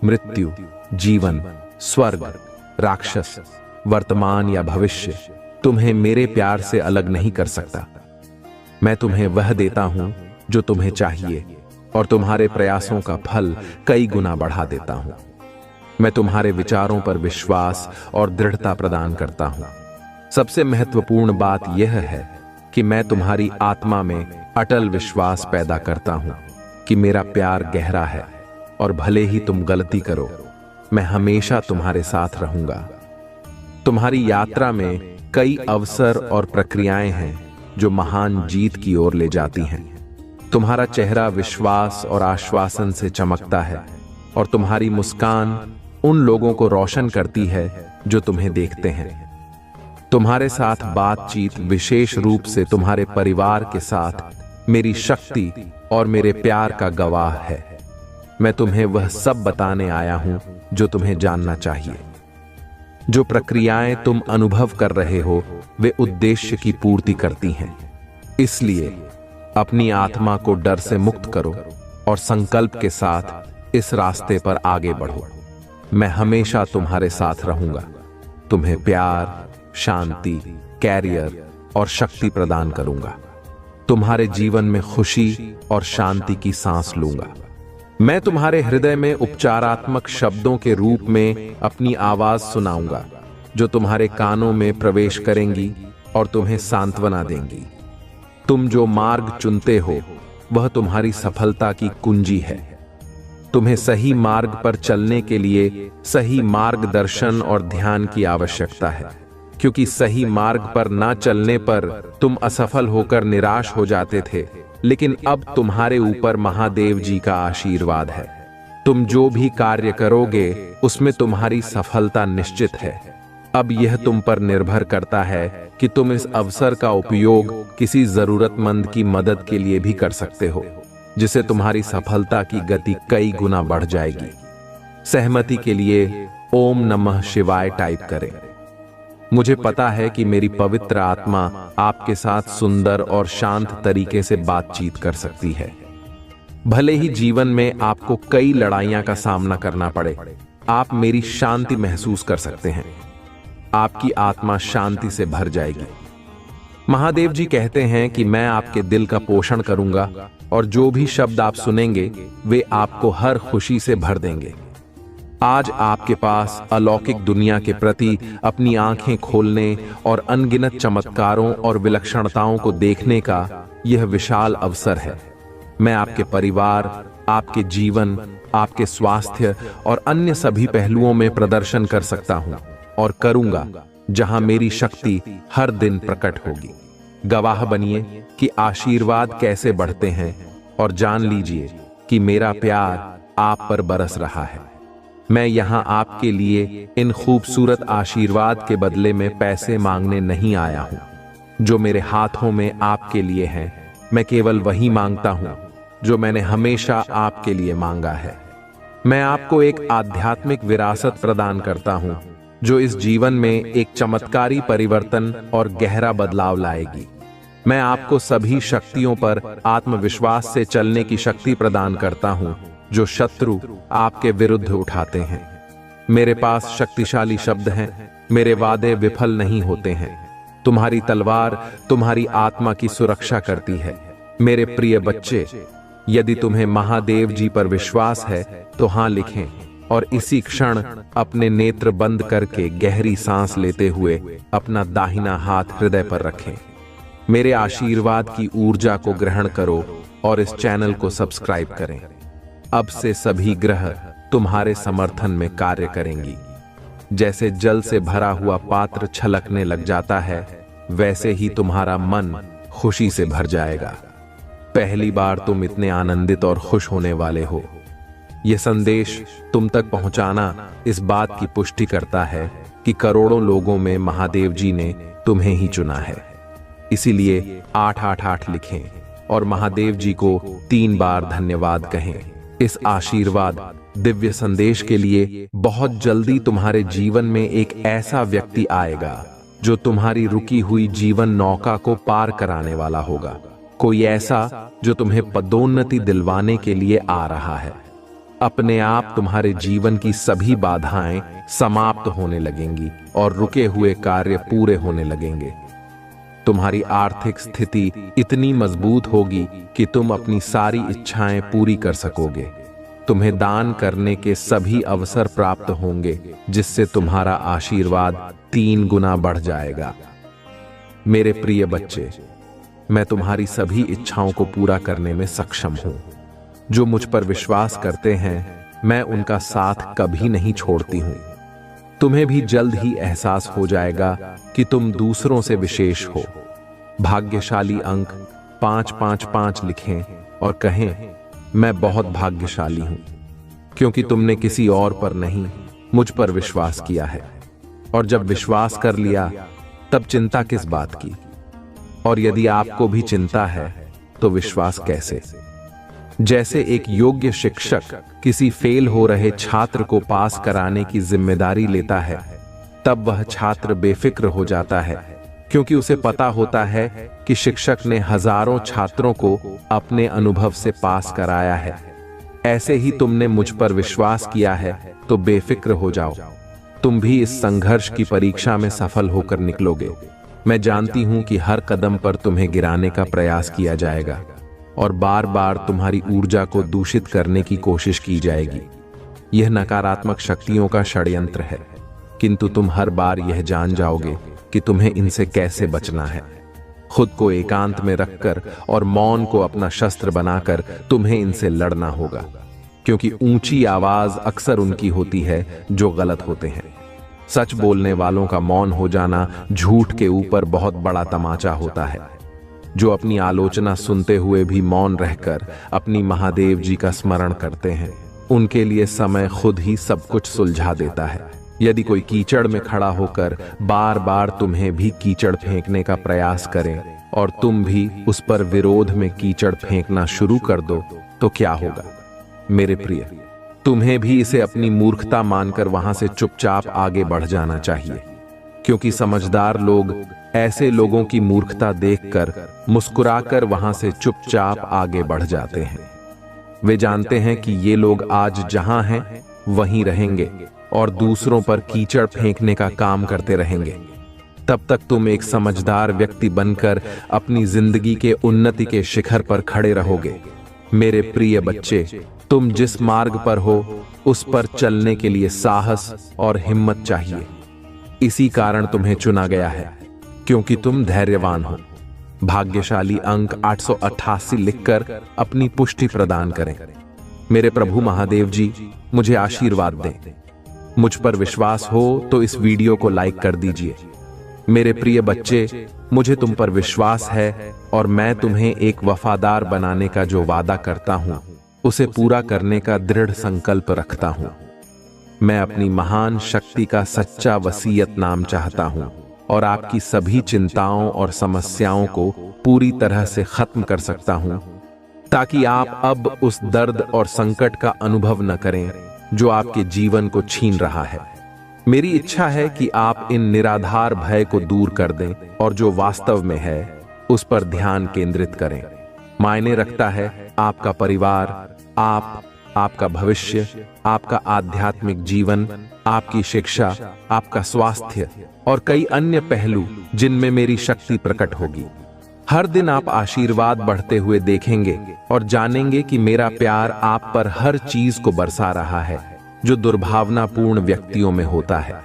Speaker 1: मृत्यु, जीवन, स्वर्ग, राक्षस, वर्तमान या भविष्य तुम्हें मेरे प्यार से अलग नहीं कर सकता। मैं तुम्हें वह देता हूं जो तुम्हें चाहिए और तुम्हारे प्रयासों का फल कई गुना बढ़ा देता हूं। मैं तुम्हारे विचारों पर विश्वास और दृढ़ता प्रदान करता हूं। सबसे महत्वपूर्ण बात यह है कि मैं तुम्हारी आत्मा में अटल विश्वास पैदा करता हूं कि मेरा प्यार गहरा है और भले ही तुम गलती करो, मैं हमेशा तुम्हारे साथ रहूंगा। तुम्हारी यात्रा में कई अवसर और प्रक्रियाएं हैं जो महान जीत की ओर ले जाती हैं। तुम्हारा चेहरा विश्वास और आश्वासन से चमकता है और तुम्हारी मुस्कान उन लोगों को रोशन करती है जो तुम्हें देखते हैं। तुम्हारे साथ बातचीत विशेष रूप से तुम्हारे परिवार के साथ मेरी शक्ति और मेरे प्यार का गवाह है। मैं तुम्हें वह सब बताने आया हूं जो तुम्हें जानना चाहिए। जो प्रक्रियाएं तुम अनुभव कर रहे हो वे उद्देश्य की पूर्ति करती हैं। इसलिए अपनी आत्मा को डर से मुक्त करो और संकल्प के साथ इस रास्ते पर आगे बढ़ो। मैं हमेशा तुम्हारे साथ रहूंगा, तुम्हें प्यार, शांति, कैरियर और शक्ति प्रदान करूंगा। तुम्हारे जीवन में खुशी और शांति की सांस लूंगा। मैं तुम्हारे हृदय में उपचारात्मक शब्दों के रूप में अपनी आवाज सुनाऊंगा जो तुम्हारे कानों में प्रवेश करेंगी और तुम्हें सांत्वना देंगी। तुम जो मार्ग चुनते हो वह तुम्हारी सफलता की कुंजी है। तुम्हें सही मार्ग पर चलने के लिए सही मार्गदर्शन और ध्यान की आवश्यकता है, क्योंकि सही मार्ग पर ना चलने पर तुम असफल होकर निराश हो जाते थे, लेकिन अब तुम्हारे ऊपर महादेव जी का आशीर्वाद है। तुम जो भी कार्य करोगे उसमें तुम्हारी सफलता निश्चित है। अब यह तुम पर निर्भर करता है कि तुम इस अवसर का उपयोग किसी जरूरतमंद की मदद के लिए भी कर सकते हो, जिससे तुम्हारी सफलता की गति कई गुना बढ़ जाएगी। सहमति के लिए ओम नमः शिवाय टाइप करें। मुझे पता है कि मेरी पवित्र आत्मा आपके साथ सुंदर और शांत तरीके से बातचीत कर सकती है। भले ही जीवन में आपको कई लड़ाइयां का सामना करना पड़े, आप मेरी शांति महसूस कर सकते हैं। आपकी आत्मा शांति से भर जाएगी। महादेव जी कहते हैं कि मैं आपके दिल का पोषण करूंगा और जो भी शब्द आप सुनेंगे वे आपको हर खुशी से भर देंगे। आज आपके पास अलौकिक दुनिया के प्रति अपनी आंखें खोलने और अनगिनत चमत्कारों और विलक्षणताओं को देखने का यह विशाल अवसर है। मैं आपके परिवार, आपके जीवन, आपके स्वास्थ्य और अन्य सभी पहलुओं में प्रदर्शन कर सकता हूं और करूंगा जहां मेरी शक्ति हर दिन प्रकट होगी। गवाह बनिए कि आशीर्वाद कैसे बढ़ते हैं और जान लीजिए कि मेरा प्यार आप पर बरस रहा है। मैं यहां आपके लिए इन खूबसूरत आशीर्वाद के बदले में पैसे मांगने नहीं आया हूं जो मेरे हाथों में आपके लिए हैं। मैं केवल वही मांगता हूं जो मैंने हमेशा आपके लिए मांगा है। मैं आपको एक आध्यात्मिक विरासत प्रदान करता हूं जो इस जीवन में एक चमत्कारी परिवर्तन और गहरा बदलाव लाएगी। मैं आपको सभी शक्तियों पर आत्मविश्वास से चलने की शक्ति प्रदान करता हूं जो शत्रु आपके विरुद्ध उठाते हैं। मेरे पास शक्तिशाली शब्द हैं, मेरे वादे विफल नहीं होते हैं। तुम्हारी तलवार तुम्हारी आत्मा की सुरक्षा करती है। मेरे प्रिय बच्चे, यदि तुम्हें महादेव जी पर विश्वास है तो हां लिखें और इसी क्षण अपने नेत्र बंद करके गहरी सांस लेते हुए अपना दाहिना हाथ हृदय पर रखें। मेरे आशीर्वाद की ऊर्जा को ग्रहण करो और इस चैनल को सब्सक्राइब करें। अब से सभी ग्रह तुम्हारे समर्थन में कार्य करेंगी। जैसे जल से भरा हुआ पात्र छलकने लग जाता है, वैसे ही तुम्हारा मन खुशी से भर जाएगा। पहली बार तुम इतने आनंदित और खुश होने वाले हो। यह संदेश तुम तक पहुंचाना इस बात की पुष्टि करता है कि करोड़ों लोगों में महादेव जी ने तुम्हें ही चुना है। इसीलिए 888 लिखें और महादेव जी को 3 बार धन्यवाद कहें। इस आशीर्वाद दिव्य संदेश के लिए बहुत जल्दी तुम्हारे जीवन में एक ऐसा व्यक्ति आएगा जो तुम्हारी रुकी हुई जीवन नौका को पार कराने वाला होगा। कोई ऐसा जो तुम्हें पदोन्नति दिलवाने के लिए आ रहा है। अपने आप तुम्हारे जीवन की सभी बाधाएं समाप्त होने लगेंगी और रुके हुए कार्य पूरे होने लगेंगे। तुम्हारी आर्थिक स्थिति इतनी मजबूत होगी कि तुम अपनी सारी इच्छाएं पूरी कर सकोगे। तुम्हें दान करने के सभी अवसर प्राप्त होंगे, जिससे तुम्हारा आशीर्वाद 3 गुना बढ़ जाएगा। मेरे प्रिय बच्चे, मैं तुम्हारी सभी इच्छाओं को पूरा करने में सक्षम हूं। जो मुझ पर विश्वास करते हैं, मैं उनका साथ कभी नहीं छोड़ती हूं। तुम्हें भी जल्द ही एहसास हो जाएगा कि तुम दूसरों से विशेष हो। भाग्यशाली अंक 555 लिखें और कहें, मैं बहुत भाग्यशाली हूं, क्योंकि तुमने किसी और पर नहीं, मुझ पर विश्वास किया है। और जब विश्वास कर लिया, तब चिंता किस बात की? और यदि आपको भी चिंता है, तो विश्वास कैसे? जैसे एक योग्य शिक्षक किसी फेल हो रहे छात्र को पास कराने की जिम्मेदारी लेता है, तब वह छात्र बेफिक्र हो जाता है, क्योंकि उसे पता होता है कि शिक्षक ने हजारों छात्रों को अपने अनुभव से पास कराया है। ऐसे ही तुमने मुझ पर विश्वास किया है, तो बेफिक्र हो जाओ। तुम भी इस संघर्ष की परीक्षा में सफल होकर निकलोगे। मैं जानती हूं कि हर कदम पर तुम्हें गिराने का प्रयास किया जाएगा और बार बार तुम्हारी ऊर्जा को दूषित करने की कोशिश की जाएगी। यह नकारात्मक शक्तियों का षड्यंत्र है, किंतु तुम हर बार यह जान जाओगे कि तुम्हें इनसे कैसे बचना है। खुद को एकांत में रखकर और मौन को अपना शस्त्र बनाकर तुम्हें इनसे लड़ना होगा, क्योंकि ऊंची आवाज अक्सर उनकी होती है जो गलत होते हैं। सच बोलने वालों का मौन हो जाना झूठ के ऊपर बहुत बड़ा तमाचा होता है। जो अपनी आलोचना सुनते हुए भी मौन रहकर अपनी महादेव जी का स्मरण करते हैं, उनके लिए समय खुद ही सब कुछ सुलझा देता है। यदि कोई कीचड़ में खड़ा होकर बार बार तुम्हें भी कीचड़ फेंकने का प्रयास करे और तुम भी उस पर विरोध में कीचड़ फेंकना शुरू कर दो, तो क्या होगा? मेरे प्रिय, तुम्हें भी इसे अपनी मूर्खता मानकर वहां से चुपचाप आगे बढ़ जाना चाहिए, क्योंकि समझदार लोग ऐसे लोगों की मूर्खता देखकर मुस्कुराकर वहां से चुपचाप आगे बढ़ जाते हैं। वे जानते हैं कि ये लोग आज जहां हैं वहीं रहेंगे और दूसरों पर कीचड़ फेंकने का काम करते रहेंगे। तब तक तुम एक समझदार व्यक्ति बनकर अपनी जिंदगी के उन्नति के शिखर पर खड़े रहोगे। मेरे प्रिय बच्चे, तुम जिस मार्ग पर हो उस पर चलने के लिए साहस और हिम्मत चाहिए। इसी कारण तुम्हें चुना गया है, क्योंकि तुम धैर्यवान हो। भाग्यशाली अंक 888 लिखकर अपनी पुष्टि प्रदान करें। मेरे प्रभु महादेव जी मुझे आशीर्वाद दें। मुझ पर विश्वास हो तो इस वीडियो को लाइक कर दीजिए। मेरे प्रिय बच्चे, मुझे तुम पर विश्वास है और मैं तुम्हें एक वफादार बनाने का जो वादा करता हूं, उसे पूरा करने का दृढ़ संकल्प रखता हूं। मैं अपनी महान शक्ति का सच्चा वसीयतनाम चाहता हूं और आपकी सभी चिंताओं और समस्याओं को पूरी तरह से खत्म कर सकता हूं, ताकि आप अब उस दर्द और संकट का अनुभव न करें जो आपके जीवन को छीन रहा है। मेरी इच्छा है कि आप इन निराधार भय को दूर कर दें और जो वास्तव में है उस पर ध्यान केंद्रित करें। मायने रखता है आपका परिवार, आपका भविष्य, आपका आध्यात्मिक जीवन, आपकी शिक्षा, आपका स्वास्थ्य और कई अन्य पहलू जिनमें मेरी शक्ति प्रकट होगी। हर दिन आप आशीर्वाद बढ़ते हुए देखेंगे और जानेंगे कि मेरा प्यार आप पर हर चीज को बरसा रहा है जो दुर्भावनापूर्ण व्यक्तियों में होता है।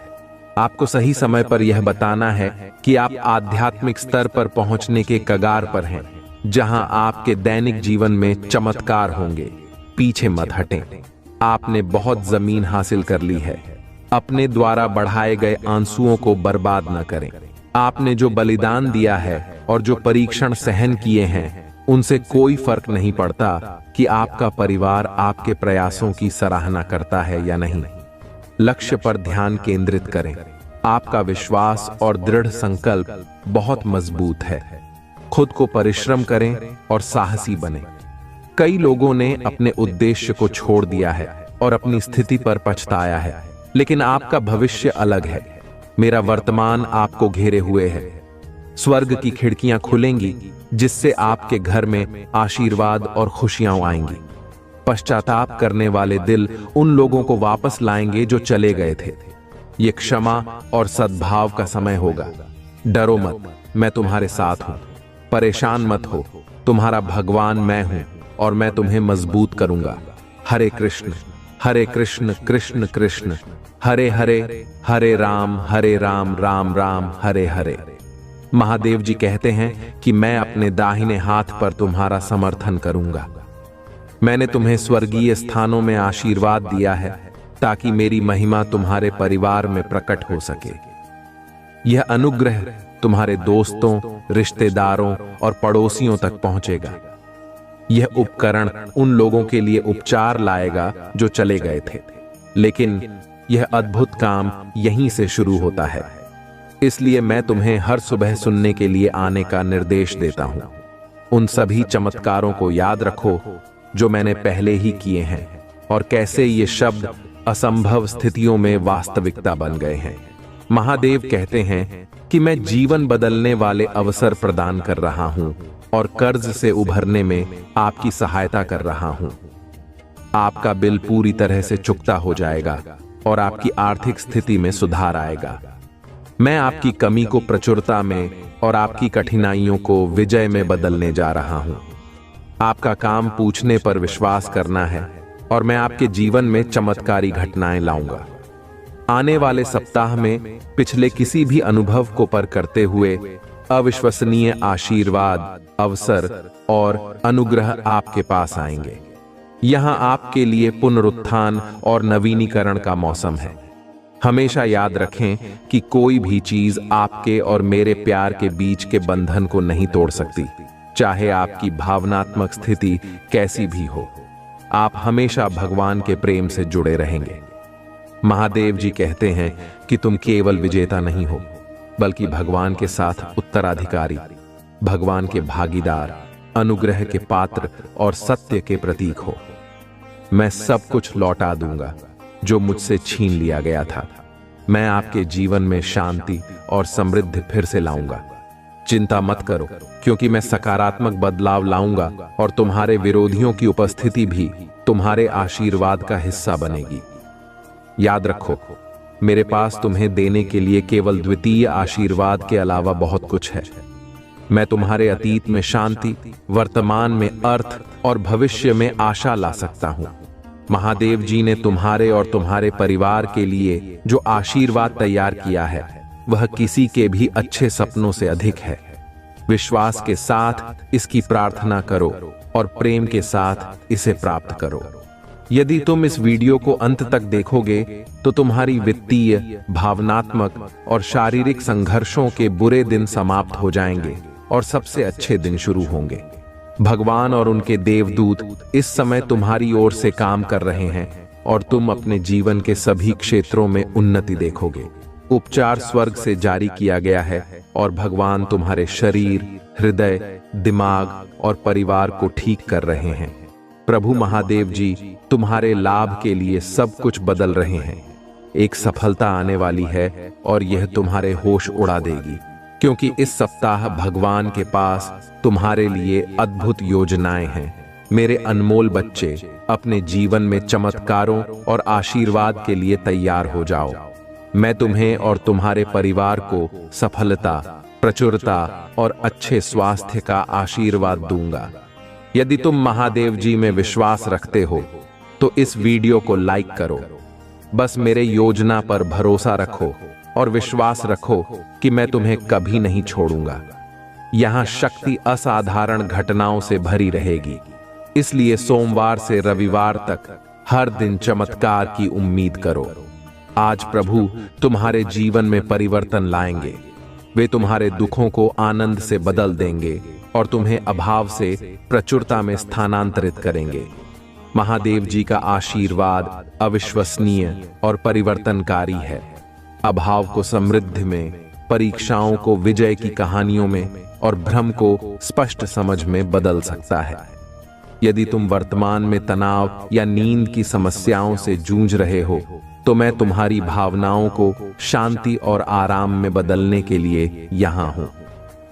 Speaker 1: आपको सही समय पर यह बताना है कि आप आध्यात्मिक स्तर पर पहुंचने के कगार पर हैं, जहां आपके दैनिक जीवन में चमत्कार होंगे। पीछे मत हटें। आपने बहुत जमीन हासिल कर ली है। अपने द्वारा बढ़ाए गए आंसुओं को बर्बाद न करें। आपने जो बलिदान दिया है और जो परीक्षण सहन किए हैं, उनसे कोई फर्क नहीं पड़ता कि आपका परिवार आपके प्रयासों की सराहना करता है या नहीं। लक्ष्य पर ध्यान केंद्रित करें। आपका विश्वास और दृढ़ संकल्प बहुत मजबूत है। खुद को परिश्रम करें और साहसी बनें। कई लोगों ने अपने उद्देश्य को छोड़ दिया है और अपनी स्थिति पर पछताया है, लेकिन आपका भविष्य अलग है। मेरा वर्तमान आपको घेरे हुए है। स्वर्ग की खिड़कियां खुलेंगी, जिससे आपके घर में आशीर्वाद और खुशियां आएंगी। पश्चाताप करने वाले दिल उन लोगों को वापस लाएंगे जो चले गए थे। ये क्षमा और सद्भाव का समय होगा। डरो मत, मैं तुम्हारे साथ हूं। परेशान मत हो, तुम्हारा भगवान मैं हूं और मैं तुम्हें मजबूत करूंगा। हरे कृष्ण कृष्ण कृष्ण हरे हरे, हरे राम राम राम हरे हरे। महादेव जी कहते हैं कि मैं अपने दाहिने हाथ पर तुम्हारा समर्थन करूंगा। मैंने तुम्हें स्वर्गीय स्थानों में आशीर्वाद दिया है ताकि मेरी महिमा तुम्हारे परिवार में प्रकट हो सके। यह अनुग्रह तुम्हारे दोस्तों, रिश्तेदारों और पड़ोसियों तक पहुंचेगा। यह उपकरण उन लोगों के लिए उपचार लाएगा जो चले गए थे, लेकिन यह अद्भुत काम यहीं से शुरू होता है। इसलिए मैं तुम्हें हर सुबह सुनने के लिए आने का निर्देश देता हूं। उन सभी चमत्कारों को याद रखो जो मैंने पहले ही किए हैं और कैसे ये शब्द असंभव स्थितियों में वास्तविकता बन गए हैं। महादेव कहते हैं कि मैं जीवन बदलने वाले अवसर प्रदान कर रहा हूं और कर्ज से उभरने में आपकी सहायता कर रहा हूं। आपका बिल पूरी तरह से चुकता हो जाएगा और आपकी आर्थिक स्थिति में सुधार आएगा। मैं आपकी कमी को प्रचुरता में और आपकी कठिनाइयों को विजय में बदलने जा रहा हूं। आपका काम पूछने पर विश्वास करना है और मैं आपके जीवन में चमत्कारी घटनाएं लाऊंगा। आने वाले सप्ताह में पिछले किसी भी अनुभव को पर करते हुए अविश्वसनीय आशीर्वाद, अवसर और अनुग्रह आपके पास आएंगे। यहां आपके लिए पुनरुत्थान और नवीनीकरण का मौसम है। हमेशा याद रखें कि कोई भी चीज आपके और मेरे प्यार के बीच के बंधन को नहीं तोड़ सकती, चाहे आपकी भावनात्मक स्थिति कैसी भी हो। आप हमेशा भगवान के प्रेम से जुड़े रहेंगे। महादेव जी कहते हैं कि तुम केवल विजेता नहीं हो, बल्कि भगवान के साथ उत्तराधिकारी, भगवान के भागीदार, अनुग्रह के पात्र और सत्य के प्रतीक हो। मैं सब कुछ लौटा दूंगा जो मुझसे छीन लिया गया था। मैं आपके जीवन में शांति और समृद्धि फिर से लाऊंगा। चिंता मत करो, क्योंकि मैं सकारात्मक बदलाव लाऊंगा और तुम्हारे विरोधियों की उपस्थिति भी तुम्हारे आशीर्वाद का हिस्सा बनेगी। याद रखो, मेरे पास तुम्हें देने के लिए केवल द्वितीय आशीर्वाद के अलावा बहुत कुछ है। मैं तुम्हारे अतीत में शांति, वर्तमान में अर्थ और भविष्य में आशा ला सकता हूं। महादेव जी ने तुम्हारे और तुम्हारे परिवार के लिए जो आशीर्वाद तैयार किया है, वह किसी के भी अच्छे सपनों से अधिक है। विश्वास के साथ इसकी प्रार्थना करो और प्रेम के साथ इसे प्राप्त करो। यदि तुम इस वीडियो को अंत तक देखोगे तो तुम्हारी वित्तीय, भावनात्मक और शारीरिक संघर्षों के बुरे दिन समाप्त हो जाएंगे और सबसे अच्छे दिन शुरू होंगे। भगवान और उनके देवदूत इस समय तुम्हारी ओर से काम कर रहे हैं और तुम अपने जीवन के सभी क्षेत्रों में उन्नति देखोगे। उपचार स्वर्ग से जारी किया गया है और भगवान तुम्हारे शरीर, हृदय, दिमाग और परिवार को ठीक कर रहे हैं। प्रभु महादेव जी तुम्हारे लाभ के लिए सब कुछ बदल रहे हैं। एक सफलता आने वाली है और यह तुम्हारे होश उड़ा देगी, क्योंकि इस सप्ताह भगवान के पास तुम्हारे लिए अद्भुत योजनाएं हैं। मेरे अनमोल बच्चे, अपने जीवन में चमत्कारों और आशीर्वाद के लिए तैयार हो जाओ। मैं तुम्हें और तुम्हारे परिवार को सफलता, प्रचुरता और अच्छे स्वास्थ्य का आशीर्वाद दूंगा। यदि तुम महादेव जी में विश्वास रखते हो तो इस वीडियो को लाइक करो। बस मेरे योजना पर भरोसा रखो और विश्वास रखो कि मैं तुम्हें कभी नहीं छोड़ूंगा। यहां शक्ति असाधारण घटनाओं से भरी रहेगी, इसलिए सोमवार से रविवार तक हर दिन चमत्कार की उम्मीद करो। आज प्रभु तुम्हारे जीवन में परिवर्तन लाएंगे। वे तुम्हारे दुखों को आनंद से बदल देंगे और तुम्हें अभाव से प्रचुरता में स्थानांतरित करेंगे। महादेव जी का आशीर्वाद अविश्वसनीय और परिवर्तनकारी है। अभाव को समृद्धि में, परीक्षाओं को विजय की कहानियों में और भ्रम को स्पष्ट समझ में बदल सकता है। यदि तुम वर्तमान में तनाव या नींद की समस्याओं से जूझ रहे हो तो मैं तुम्हारी भावनाओं को शांति और आराम में बदलने के लिए यहाँ हूँ।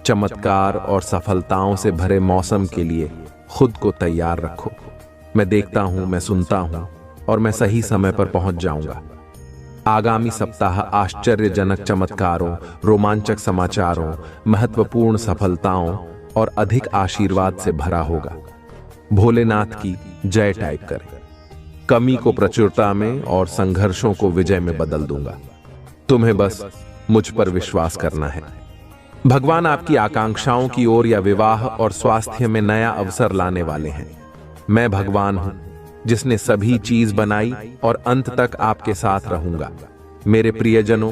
Speaker 1: चमत्कार और सफलताओं से भरे मौसम के लिए खुद को तैयार रखो। मैं देखता हूँ, मैं सुनता हूँ और मैं सही समय पर पहुंच जाऊंगा। आगामी सप्ताह आश्चर्यजनक चमत्कारों, रोमांचक समाचारों, महत्वपूर्ण सफलताओं और अधिक आशीर्वाद से भरा होगा। भोलेनाथ की जय टाइप करें। कमी को प्रचुरता में और संघर्षों को विजय में बदल दूंगा। तुम्हें बस मुझ पर विश्वास करना है। भगवान आपकी आकांक्षाओं की ओर या विवाह और स्वास्थ्य में नया अवसर लाने वाले हैं। मैं भगवान हूं जिसने सभी चीज बनाई और अंत तक आपके साथ रहूंगा। मेरे प्रियजनों,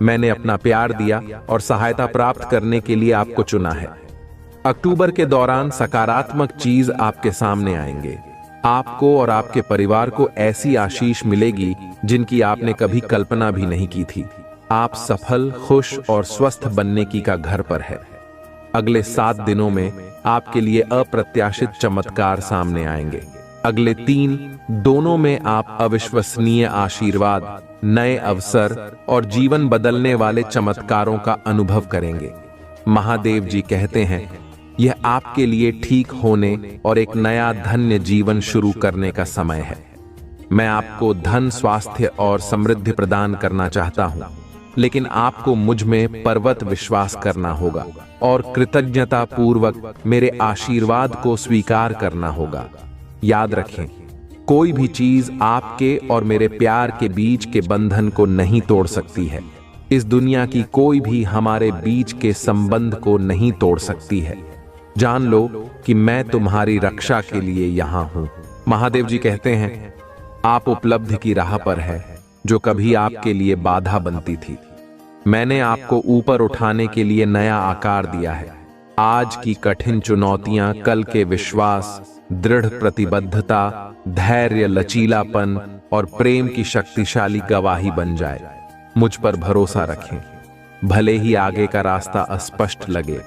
Speaker 1: मैंने अपना प्यार दिया और सहायता प्राप्त करने के लिए आपको चुना है। अक्टूबर के दौरान सकारात्मक चीज आपके सामने आएंगे। आपको और आपके परिवार को ऐसी आशीष मिलेगी जिनकी आपने कभी कल्पना भी नहीं की थी। आप सफल, खुश और स्वस्थ बनने की का घर पर है। अगले 7 दिनों में आपके लिए अप्रत्याशित चमत्कार सामने आएंगे। अगले 3 दोनों में आप अविश्वसनीय आशीर्वाद, नए अवसर और जीवन बदलने वाले चमत्कारों का अनुभव करेंगे। महादेव जी कहते हैं, यह आपके लिए ठीक होने और एक नया धन्य जीवन शुरू करने का समय है। मैं आपको धन, स्वास्थ्य और समृद्धि प्रदान करना चाहता हूं, लेकिन आपको मुझ में पर्वत विश्वास करना होगा और कृतज्ञता पूर्वक मेरे आशीर्वाद को स्वीकार करना होगा। याद रखें, कोई भी चीज आपके और मेरे प्यार के बीच के बंधन को नहीं तोड़ सकती है। इस दुनिया की कोई भी हमारे बीच के संबंध को नहीं तोड़ सकती है। जान लो कि मैं तुम्हारी रक्षा के लिए यहां हूं। महादेव जी कहते हैं, आप उपलब्धि की राह पर है जो कभी आपके लिए बाधा बनती थी। मैंने आपको ऊपर उठाने के लिए नया आकार दिया है। आज की कठिन चुनौतियां कल के विश्वास, दृढ़ प्रतिबद्धता, धैर्य, लचीलापन और प्रेम की शक्तिशाली गवाही बन जाए। मुझ पर भरोसा रखें, भले ही आगे का रास्ता अस्पष्ट लगे,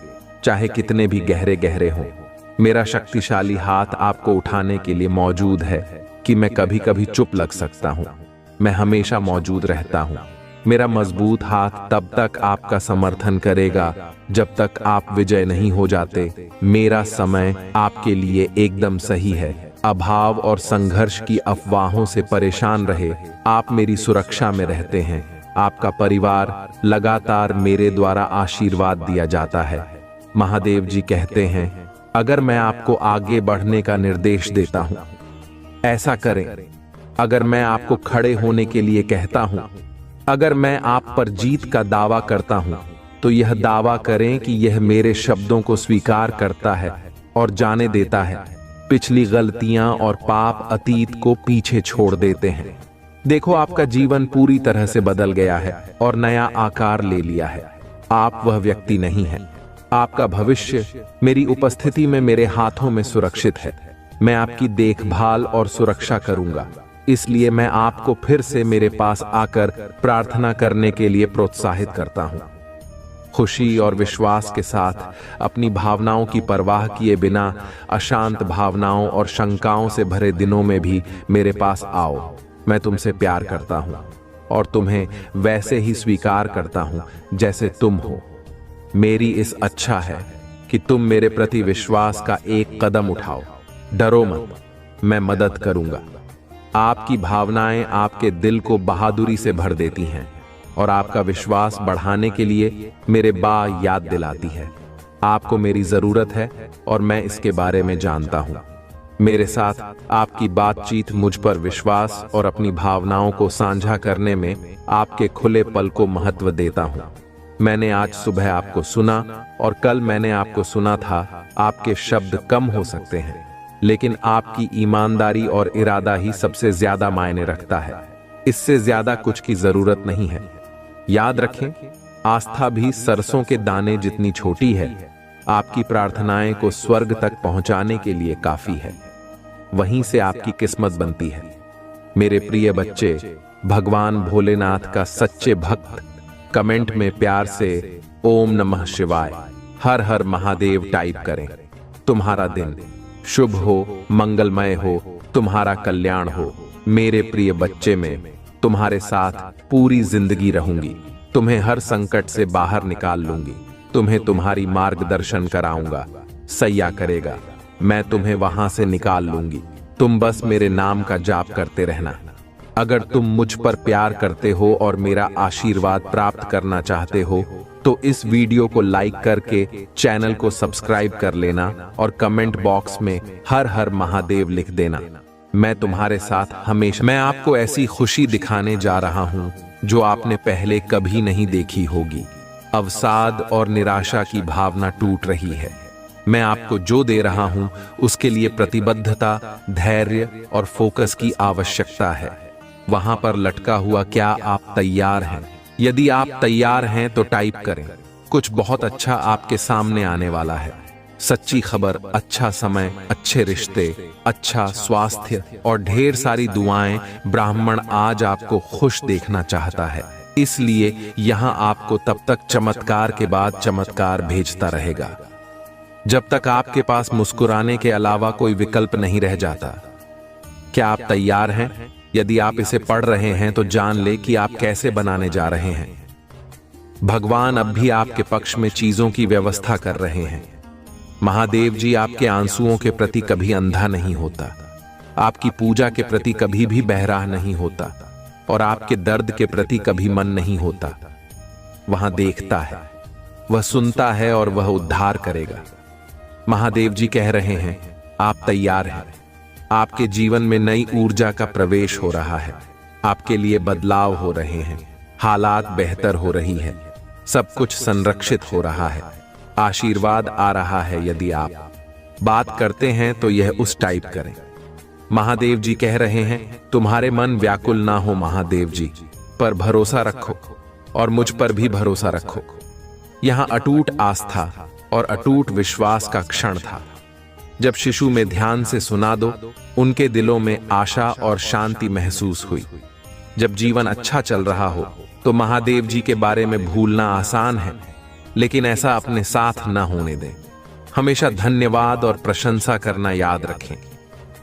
Speaker 1: चाहे कितने भी गहरे गहरे हों। मेरा शक्तिशाली हाथ आपको उठाने के लिए मौजूद है कि मैं कभी कभी चुप लग सकता हूं। मैं हमेशा मौजूद रहता हूं। मेरा मजबूत हाथ तब तक आपका समर्थन करेगा जब तक आप विजय नहीं हो जाते। मेरा समय आपके लिए एकदम सही है। अभाव और संघर्ष की अफवाहों से परेशान रहे, आप मेरी सुरक्षा में रहते हैं। आपका परिवार लगातार मेरे द्वारा आशीर्वाद दिया जाता है। महादेव जी कहते हैं, अगर मैं आपको आगे बढ़ने का निर्देश देता हूं, ऐसा करें। अगर मैं आपको खड़े होने के लिए कहता हूं, अगर मैं आप पर जीत का दावा करता हूं, तो यह दावा करें कि यह मेरे शब्दों को स्वीकार करता है और जाने देता है। पिछली गलतियां और पाप अतीत को पीछे छोड़ देते हैं। देखो, आपका जीवन पूरी तरह से बदल गया है और नया आकार ले लिया है। आप वह व्यक्ति नहीं हैं। आपका भविष्य मेरी उपस्थिति में मेरे हाथों में सुरक्षित है। मैं आपकी देखभाल और सुरक्षा करूंगा। इसलिए मैं आपको फिर से मेरे पास आकर प्रार्थना करने के लिए प्रोत्साहित करता हूं। खुशी और विश्वास के साथ अपनी भावनाओं की परवाह किए बिना अशांत भावनाओं और शंकाओं से भरे दिनों में भी मेरे पास आओ। मैं तुमसे प्यार करता हूं और तुम्हें वैसे ही स्वीकार करता हूं जैसे तुम हो। मेरी इस अच्छा है कि तुम मेरे प्रति विश्वास का एक कदम उठाओ। डरो मत, मैं मदद करूंगा। आपकी भावनाएं आपके दिल को बहादुरी से भर देती हैं और आपका विश्वास बढ़ाने के लिए मेरे याद दिलाती है। आपको मेरी जरूरत है और मैं इसके बारे में जानता हूं। मेरे साथ आपकी बातचीत मुझ पर विश्वास और अपनी भावनाओं को साझा करने में आपके खुले पल को महत्व देता हूं। मैंने आज सुबह आपको सुना और कल मैंने आपको सुना था। आपके शब्द कम हो सकते हैं, लेकिन आपकी ईमानदारी और इरादा ही सबसे ज्यादा मायने रखता है। इससे ज्यादा कुछ की जरूरत नहीं है। याद रखें, आस्था भी सरसों के दाने जितनी छोटी है। आपकी प्रार्थनाएं को स्वर्ग तक पहुंचाने के लिए काफी है। वहीं से आपकी किस्मत बनती है। मेरे प्रिय बच्चे, भगवान भोलेनाथ का सच्चे भक्त कमेंट में प्यार से ओम नमः शिवाय, हर हर महादेव टाइप करें। तुम्हारा दिन शुभ हो, मंगलमय हो, तुम्हारा कल्याण हो। मेरे प्रिय बच्चे, में तुम्हारे साथ पूरी जिंदगी रहूंगी। तुम्हें हर संकट से बाहर निकाल लूंगी। तुम्हें तुम्हारी मार्गदर्शन कराऊंगा। सैया करेगा, मैं तुम्हें वहां से निकाल लूंगी। तुम बस मेरे नाम का जाप करते रहना। अगर तुम मुझ पर प्यार करते हो और मेरा आशीर्वाद प्राप्त करना चाहते हो तो इस वीडियो को लाइक करके चैनल को सब्सक्राइब कर लेना और कमेंट बॉक्स में हर हर महादेव लिख देना। मैं तुम्हारे साथ हमेशा। मैं आपको ऐसी खुशी दिखाने जा रहा हूं जो आपने पहले कभी नहीं देखी होगी। अवसाद और निराशा की भावना टूट रही है। मैं आपको जो दे रहा हूं उसके लिए प्रतिबद्धता, धैर्य और फोकस की आवश्यकता है। वहां पर लटका हुआ क्या आप तैयार हैं? यदि आप तैयार हैं तो टाइप करें। कुछ बहुत अच्छा आपके सामने आने वाला है। सच्ची खबर, अच्छा समय, अच्छे रिश्ते, अच्छा स्वास्थ्य और ढेर सारी दुआएं। ब्राह्मण आज आपको खुश देखना चाहता है, इसलिए यहां आपको तब तक चमत्कार के बाद चमत्कार भेजता रहेगा जब तक आपके पास मुस्कुराने के अलावा कोई विकल्प नहीं रह जाता। क्या आप तैयार हैं? यदि आप इसे पढ़ रहे हैं तो जान ले कि आप कैसे बनाने जा रहे हैं। भगवान अब भी आपके पक्ष में चीजों की व्यवस्था कर रहे हैं। महादेव जी आपके आंसुओं के प्रति कभी अंधा नहीं होता, आपकी पूजा के प्रति कभी भी बहराह नहीं होता और आपके दर्द के प्रति कभी मन नहीं होता। वहां देखता है, वह सुनता है और वह उद्धार करेगा। महादेव जी कह रहे हैं आप तैयार हैं। आपके जीवन में नई ऊर्जा का प्रवेश हो रहा है। आपके लिए बदलाव हो रहे हैं, हालात बेहतर हो रही है, सब कुछ संरक्षित हो रहा है, आशीर्वाद आ रहा है। यदि आप बात करते हैं तो यह उस टाइप करें। महादेव जी कह रहे हैं तुम्हारे मन व्याकुल ना हो, महादेव जी पर भरोसा रखो और मुझ पर भी भरोसा रखो। यहां अटूट आस्था और अटूट विश्वास का क्षण था। जब शिशु में ध्यान से सुना दो, उनके दिलों में आशा और शांति महसूस हुई। जब जीवन अच्छा चल रहा हो तो महादेव जी के बारे में भूलना आसान है, लेकिन ऐसा अपने साथ न होने दें। हमेशा धन्यवाद और प्रशंसा करना याद रखें।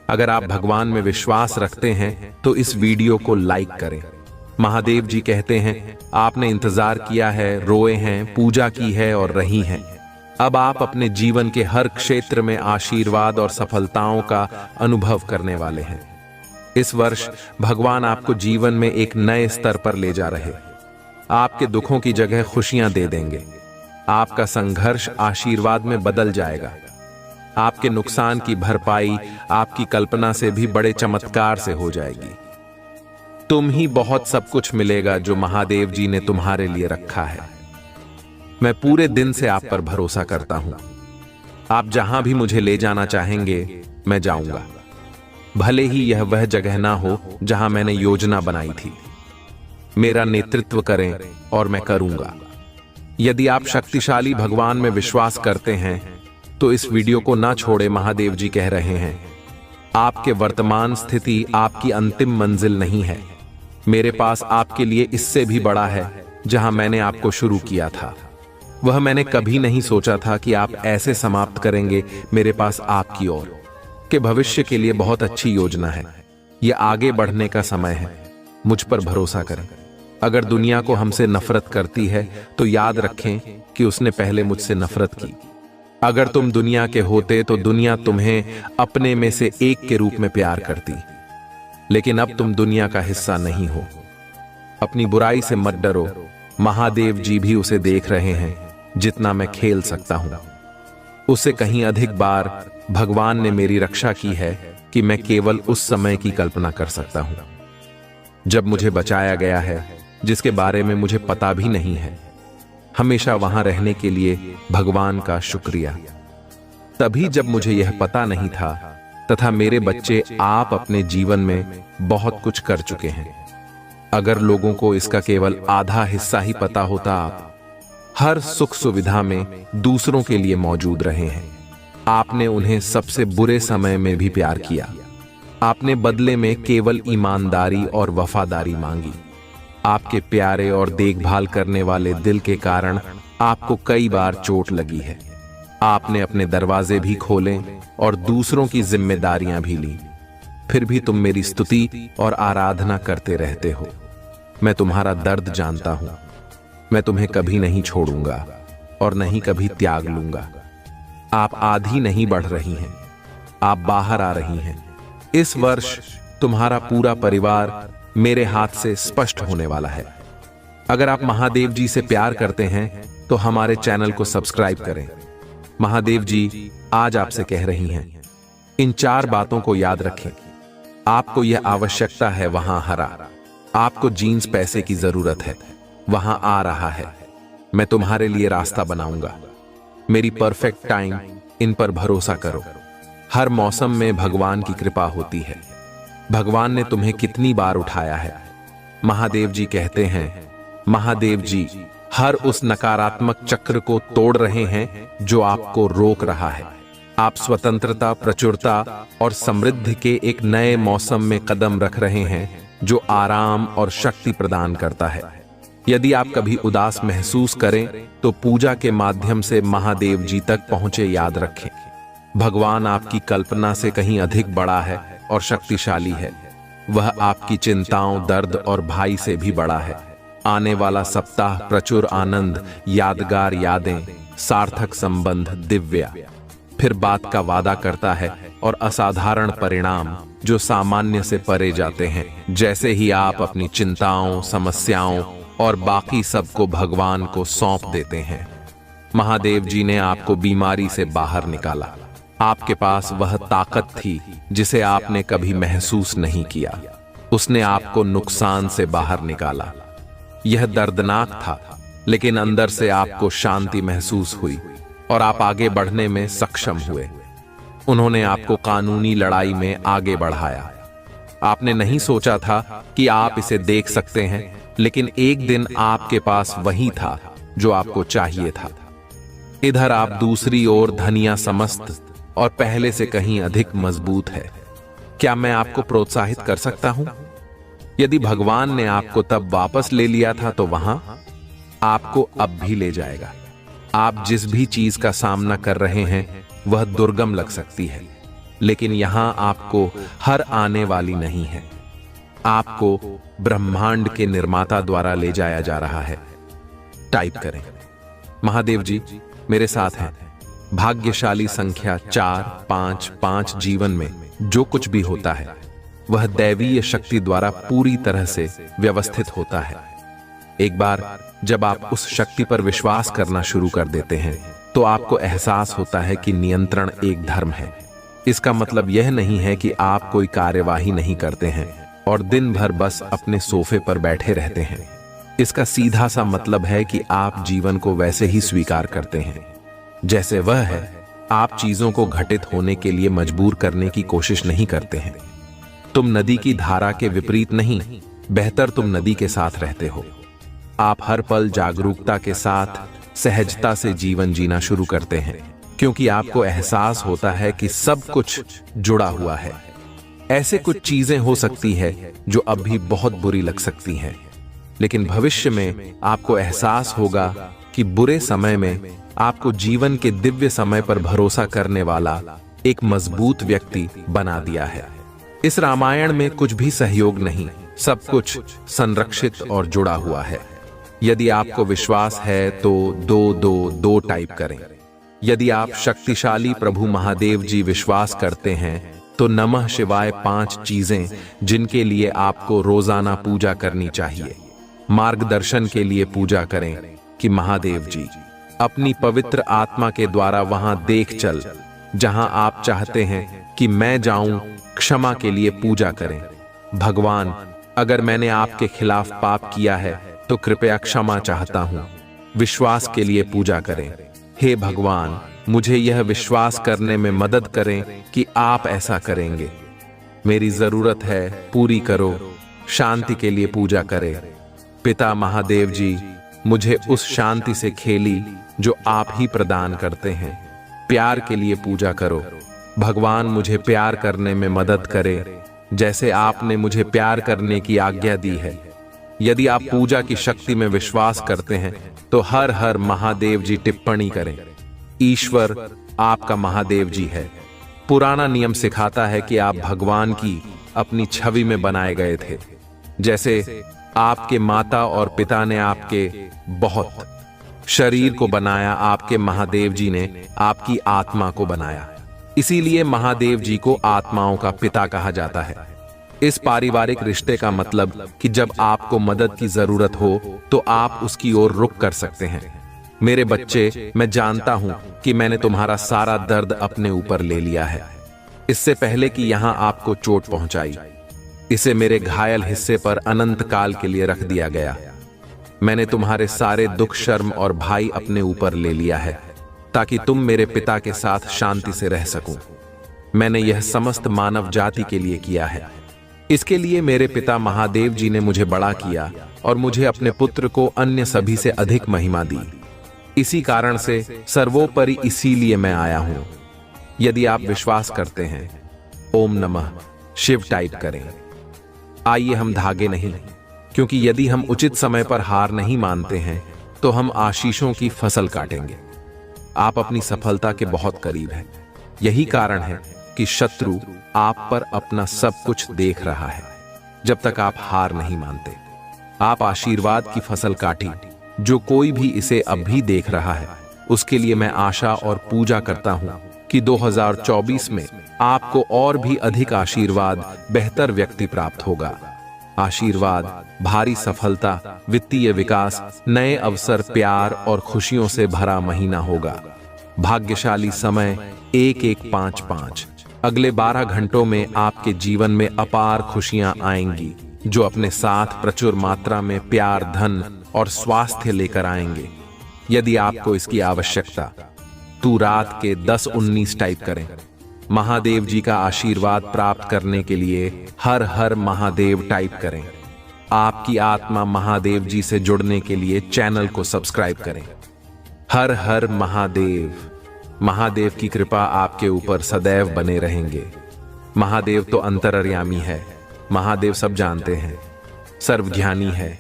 Speaker 1: अगर आप भगवान में विश्वास रखते हैं तो इस वीडियो को लाइक करें। महादेव जी कहते हैं आपने इंतजार किया है, रोए हैं, पूजा की है और रही हैं। अब आप अपने जीवन के हर क्षेत्र में आशीर्वाद और सफलताओं का अनुभव करने वाले हैं। इस वर्ष भगवान आपको जीवन में एक नए स्तर पर ले जा रहे। आपके दुखों की जगह खुशियां दे देंगे। आपका संघर्ष आशीर्वाद में बदल जाएगा। आपके नुकसान की भरपाई आपकी कल्पना से भी बड़े चमत्कार से हो जाएगी। तुम ही बहुत सब कुछ मिलेगा जो महादेव जी ने तुम्हारे लिए रखा है। मैं पूरे दिन से आप पर भरोसा करता हूं। आप जहां भी मुझे ले जाना चाहेंगे मैं जाऊंगा, भले ही यह वह जगह ना हो जहां मैंने योजना बनाई थी। मेरा नेतृत्व करें और मैं करूंगा। यदि आप शक्तिशाली भगवान में विश्वास करते हैं तो इस वीडियो को ना छोड़े। महादेव जी कह रहे हैं आपके वर्तमान स्थिति आपकी अंतिम मंजिल नहीं है। मेरे पास आपके लिए इससे भी बड़ा है। जहां मैंने आपको शुरू किया था वह मैंने कभी नहीं सोचा था कि आप ऐसे समाप्त करेंगे। मेरे पास आपकी ओर के भविष्य के लिए बहुत अच्छी योजना है। यह आगे बढ़ने का समय है। मुझ पर भरोसा करें। अगर दुनिया को हमसे नफरत करती है तो याद रखें कि उसने पहले मुझसे नफरत की। अगर तुम दुनिया के होते तो दुनिया तुम्हें अपने में से एक के रूप में प्यार करती, लेकिन अब तुम दुनिया का हिस्सा नहीं हो। अपनी बुराई से मत डरो। महादेव जी भी उसे देख रहे हैं जितना मैं खेल सकता हूं। उससे कहीं अधिक बार भगवान ने मेरी रक्षा की है कि मैं केवल उस समय की कल्पना कर सकता हूं जब मुझे बचाया गया है, जिसके बारे में मुझे पता भी नहीं है। हमेशा वहां रहने के लिए भगवान का शुक्रिया। तभी जब मुझे यह पता नहीं था तथा मेरे बच्चे आप अपने जीवन में बहुत कुछ कर चुके हैं। अगर लोगों को इसका केवल आधा हिस्सा ही पता होता, आप हर सुख सुविधा में दूसरों के लिए मौजूद रहे हैं। आपने उन्हें सबसे बुरे समय में भी प्यार किया। आपने बदले में केवल ईमानदारी और वफादारी मांगी। आपके प्यारे और देखभाल करने वाले दिल के कारण आपको कई बार चोट लगी है। आपने अपने दरवाजे भी खोले और दूसरों की जिम्मेदारियां भी ली, फिर भी तुम मेरी स्तुति और आराधना करते रहते हो। मैं तुम्हारा दर्द जानता हूं। मैं तुम्हें कभी नहीं छोड़ूंगा और नहीं कभी त्याग लूंगा। आप आधी नहीं बढ़ रही हैं, आप बाहर आ रही हैं। इस वर्ष तुम्हारा पूरा परिवार मेरे हाथ से स्पष्ट होने वाला है। अगर आप महादेव जी से प्यार करते हैं तो हमारे चैनल को सब्सक्राइब करें। महादेव जी आज आपसे कह रही हैं, इन 4 बातों को याद रखें। आपको यह आवश्यकता है, वहां हरा। आपको जीन्स पैसे की जरूरत है, वहां आ रहा है। मैं तुम्हारे लिए रास्ता बनाऊंगा। मेरी परफेक्ट टाइम, इन पर भरोसा करो। हर मौसम में भगवान की कृपा होती है। भगवान ने तुम्हें कितनी बार उठाया है। महादेव जी कहते हैं, महादेव जी हर उस नकारात्मक चक्र को तोड़ रहे हैं जो आपको रोक रहा है। आप स्वतंत्रता, प्रचुरता और समृद्धि के एक नए मौसम में कदम रख रहे हैं जो आराम और शक्ति प्रदान करता है। यदि आप कभी उदास महसूस करें तो पूजा के माध्यम से महादेव जी तक पहुंचे याद रखें। भगवान आपकी कल्पना से कहीं अधिक बड़ा है और शक्तिशाली है। वह आपकी चिंताओं, दर्द और भय से भी बड़ा है। आने वाला सप्ताह प्रचुर आनंद, यादगार यादें, सार्थक संबंध, दिव्या फिर बात का वादा करता है और असाधारण परिणाम जो सामान्य से परे जाते हैं। जैसे ही आप अपनी चिंताओं, समस्याओं और बाकी सबको भगवान को सौंप देते हैं। महादेव जी ने आपको बीमारी से बाहर निकाला। आपके पास वह ताकत थी जिसे आपने कभी महसूस नहीं किया। उसने आपको नुकसान से बाहर निकाला। यह दर्दनाक था, लेकिन अंदर से आपको शांति महसूस हुई और आप आगे बढ़ने में सक्षम हुए। उन्होंने आपको कानूनी लड़ाई में आगे बढ़ाया। आपने नहीं सोचा था कि आप इसे देख सकते हैं, लेकिन एक दिन आपके पास वही था जो आपको चाहिए था। इधर आप दूसरी ओर धनिया समस्त और पहले से कहीं अधिक मजबूत है। क्या मैं आपको प्रोत्साहित कर सकता हूं? यदि भगवान ने आपको तब वापस ले लिया था तो वहां आपको अब भी ले जाएगा। आप जिस भी चीज का सामना कर रहे हैं वह दुर्गम लग सकती है, लेकिन यहां आपको हर आने वाली नहीं है। आपको ब्रह्मांड के निर्माता द्वारा ले जाया जा रहा है। टाइप करें, महादेव जी मेरे साथ हैं। भाग्यशाली संख्या 455। जीवन में जो कुछ भी होता है वह दैवीय शक्ति द्वारा पूरी तरह से व्यवस्थित होता है। एक बार जब आप उस शक्ति पर विश्वास करना शुरू कर देते हैं तो आपको एहसास होता है कि नियंत्रण एक धर्म है। इसका मतलब यह नहीं है कि आप कोई कार्यवाही नहीं करते हैं और दिन भर बस अपने सोफे पर बैठे रहते हैं। इसका सीधा सा मतलब है कि आप जीवन को वैसे ही स्वीकार करते हैं जैसे वह है। आप चीजों को घटित होने के लिए मजबूर करने की कोशिश नहीं करते हैं। तुम नदी की धारा के विपरीत नहीं, बेहतर तुम नदी के साथ रहते हो। आप हर पल जागरूकता के साथ सहजता से जीवन जीना शुरू करते हैं, क्योंकि आपको एहसास होता है कि सब कुछ जुड़ा हुआ है। ऐसे कुछ चीजें हो सकती है जो अब भी बहुत बुरी लग सकती हैं, लेकिन भविष्य में आपको एहसास होगा कि बुरे समय में आपको जीवन के दिव्य समय पर भरोसा करने वाला एक मजबूत व्यक्ति बना दिया है। इस रामायण में कुछ भी सहयोग नहीं, सब कुछ संरक्षित और जुड़ा हुआ है। यदि आपको विश्वास है तो 222 टाइप करें। यदि आप शक्तिशाली प्रभु महादेव जी विश्वास करते हैं तो नमः शिवाय 5 चीजें जिनके लिए आपको रोजाना पूजा करनी चाहिए। मार्गदर्शन के लिए पूजा करें कि महादेव जी अपनी पवित्र आत्मा के द्वारा वहां देख चल जहां आप चाहते हैं कि मैं जाऊं। क्षमा के लिए पूजा करें, भगवान अगर मैंने आपके खिलाफ पाप किया है तो कृपया क्षमा चाहता हूं। विश्वास के लिए पूजा करें, हे भगवान मुझे यह विश्वास करने में मदद करें कि आप ऐसा करेंगे। मेरी जरूरत है, पूरी करो। शांति के लिए पूजा करें, पिता महादेव जी मुझे उस शांति से खेली जो आप ही प्रदान करते हैं। प्यार के लिए पूजा करो, भगवान मुझे प्यार करने में मदद करे जैसे आपने मुझे प्यार करने की आज्ञा दी है। यदि आप पूजा की शक्ति में विश्वास करते हैं तो हर हर महादेव जी टिप्पणी करें। ईश्वर आपका महादेव जी है। पुराना नियम सिखाता है कि आप भगवान की अपनी छवि में बनाए गए थे। जैसे आपके माता और पिता ने आपके बहुत शरीर को बनाया, आपके महादेव जी ने आपकी आत्मा को बनाया। इसीलिए महादेव जी को आत्माओं का पिता कहा जाता है। इस पारिवारिक रिश्ते का मतलब कि जब आपको मदद की जरूरत हो तो आप उसकी ओर रुख कर सकते हैं। मेरे बच्चे, मैं जानता हूं कि मैंने तुम्हारा सारा दर्द अपने ऊपर ले लिया है, इससे पहले कि यहां आपको चोट पहुंचाई। इसे मेरे घायल हिस्से पर अनंत काल के लिए रख दिया गया। मैंने तुम्हारे सारे दुख, शर्म और भाई अपने ऊपर ले लिया है ताकि तुम मेरे पिता के साथ शांति से रह सको। मैंने यह समस्त मानव जाति के लिए किया है। इसके लिए मेरे पिता महादेव जी ने मुझे बड़ा किया और मुझे अपने पुत्र को अन्य सभी से अधिक महिमा दी। इसी कारण से सर्वोपरि इसीलिए मैं आया हूं। यदि आप विश्वास करते हैं, ओम नमः शिव टाइप करें। आइए हम धागे नहीं, क्योंकि यदि हम उचित समय पर हार नहीं मानते हैं तो हम आशीषों की फसल काटेंगे। आप अपनी सफलता के बहुत करीब हैं। यही कारण है कि शत्रु आप पर अपना सब कुछ देख रहा है जब तक आप हार नहीं मानते। आप आशीर्वाद की फसल काटी। जो कोई भी इसे अब भी देख रहा है उसके लिए मैं आशा और पूजा करता हूं कि 2024 में आपको और भी अधिक आशीर्वाद, बेहतर व्यक्ति प्राप्त होगा। आशीर्वाद, भारी सफलता, वित्तीय विकास, नए अवसर, प्यार और खुशियों से भरा महीना होगा। भाग्यशाली समय 1155। अगले 12 घंटों में आपके जीवन में अपार खुशियां आएंगी जो अपने साथ प्रचुर मात्रा में प्यार, धन और स्वास्थ्य लेकर आएंगे। यदि आपको इसकी आवश्यकता, तो रात के 10-19 टाइप करें। महादेव जी का आशीर्वाद प्राप्त करने के लिए हर हर महादेव टाइप करें। आपकी आत्मा महादेव जी से जुड़ने के लिए चैनल को सब्सक्राइब करें। हर हर महादेव। महादेव की कृपा आपके ऊपर सदैव बने रहेंगे। महादेव तो अंतर्यामी है। महादेव सब जानते हैं, सर्वज्ञानी है।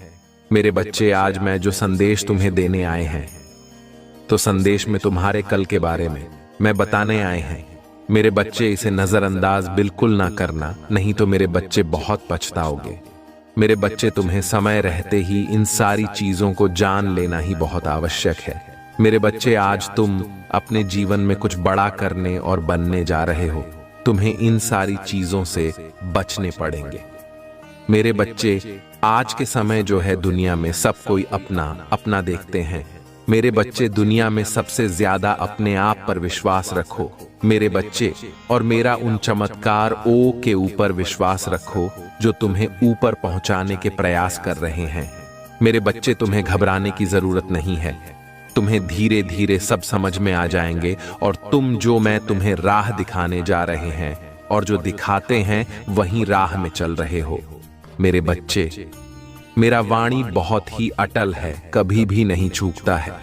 Speaker 1: मेरे बच्चे, आज मैं जो संदेश तुम्हें देने आए हैं, तो संदेश में तुम्हारे कल के बारे में मैं बताने आए हैं। मेरे बच्चे, इसे नजरअंदाज बिल्कुल ना करना, नहीं तो मेरे बच्चे बहुत पछताओगे। मेरे बच्चे, तुम्हें समय रहते ही इन सारी चीजों को जान लेना ही बहुत आवश्यक है। मेरे बच्चे, आज तुम अपने जीवन में कुछ बड़ा करने और बनने जा रहे हो। तुम्हें इन सारी चीजों से बचने पड़ेंगे। मेरे बच्चे, आज के समय जो है, दुनिया में सब कोई अपना अपना देखते हैं। मेरे बच्चे, दुनिया में सबसे ज्यादा अपने आप पर विश्वास रखो मेरे बच्चे, और मेरा उन चमत्कार ओ के ऊपर विश्वास रखो जो तुम्हें ऊपर पहुंचाने के प्रयास कर रहे हैं। मेरे बच्चे, तुम्हें घबराने की जरूरत नहीं है। तुम्हें धीरे धीरे सब समझ में आ जाएंगे और तुम जो मैं तुम्हें राह दिखाने जा रहे हैं और जो दिखाते हैं वहीं राह में चल रहे हो। मेरे बच्चे, मेरा वाणी बहुत ही अटल है, कभी भी नहीं चूकता है।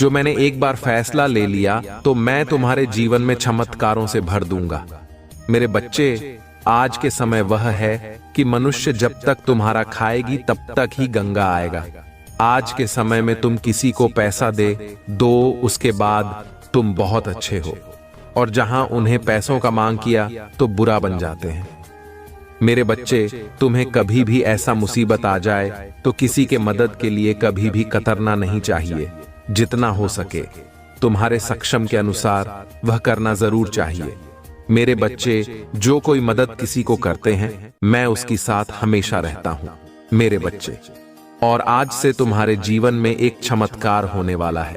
Speaker 1: जो मैंने एक बार फैसला ले लिया तो मैं तुम्हारे जीवन में चमत्कारों से भर दूंगा। मेरे बच्चे, आज के समय वह है कि मनुष्य जब तक तुम्हारा खाएगी तब तक ही गंगा आएगा। आज के समय में तुम किसी को पैसा दो, उसके बाद तुम बहुत अच्छे हो, और जहां उन्हें पैसों का मांग किया तो बुरा बन जाते हैं। मेरे बच्चे, तुम्हें कभी भी ऐसा मुसीबत आ जाए तो किसी के मदद के लिए कभी भी कतरना नहीं चाहिए। जितना हो सके तुम्हारे सक्षम के अनुसार वह करना जरूर चाहिए। मेरे बच्चे, जो कोई मदद किसी को करते हैं मैं उसकी साथ हमेशा रहता हूं। मेरे बच्चे, और आज से तुम्हारे जीवन में एक चमत्कार होने वाला है।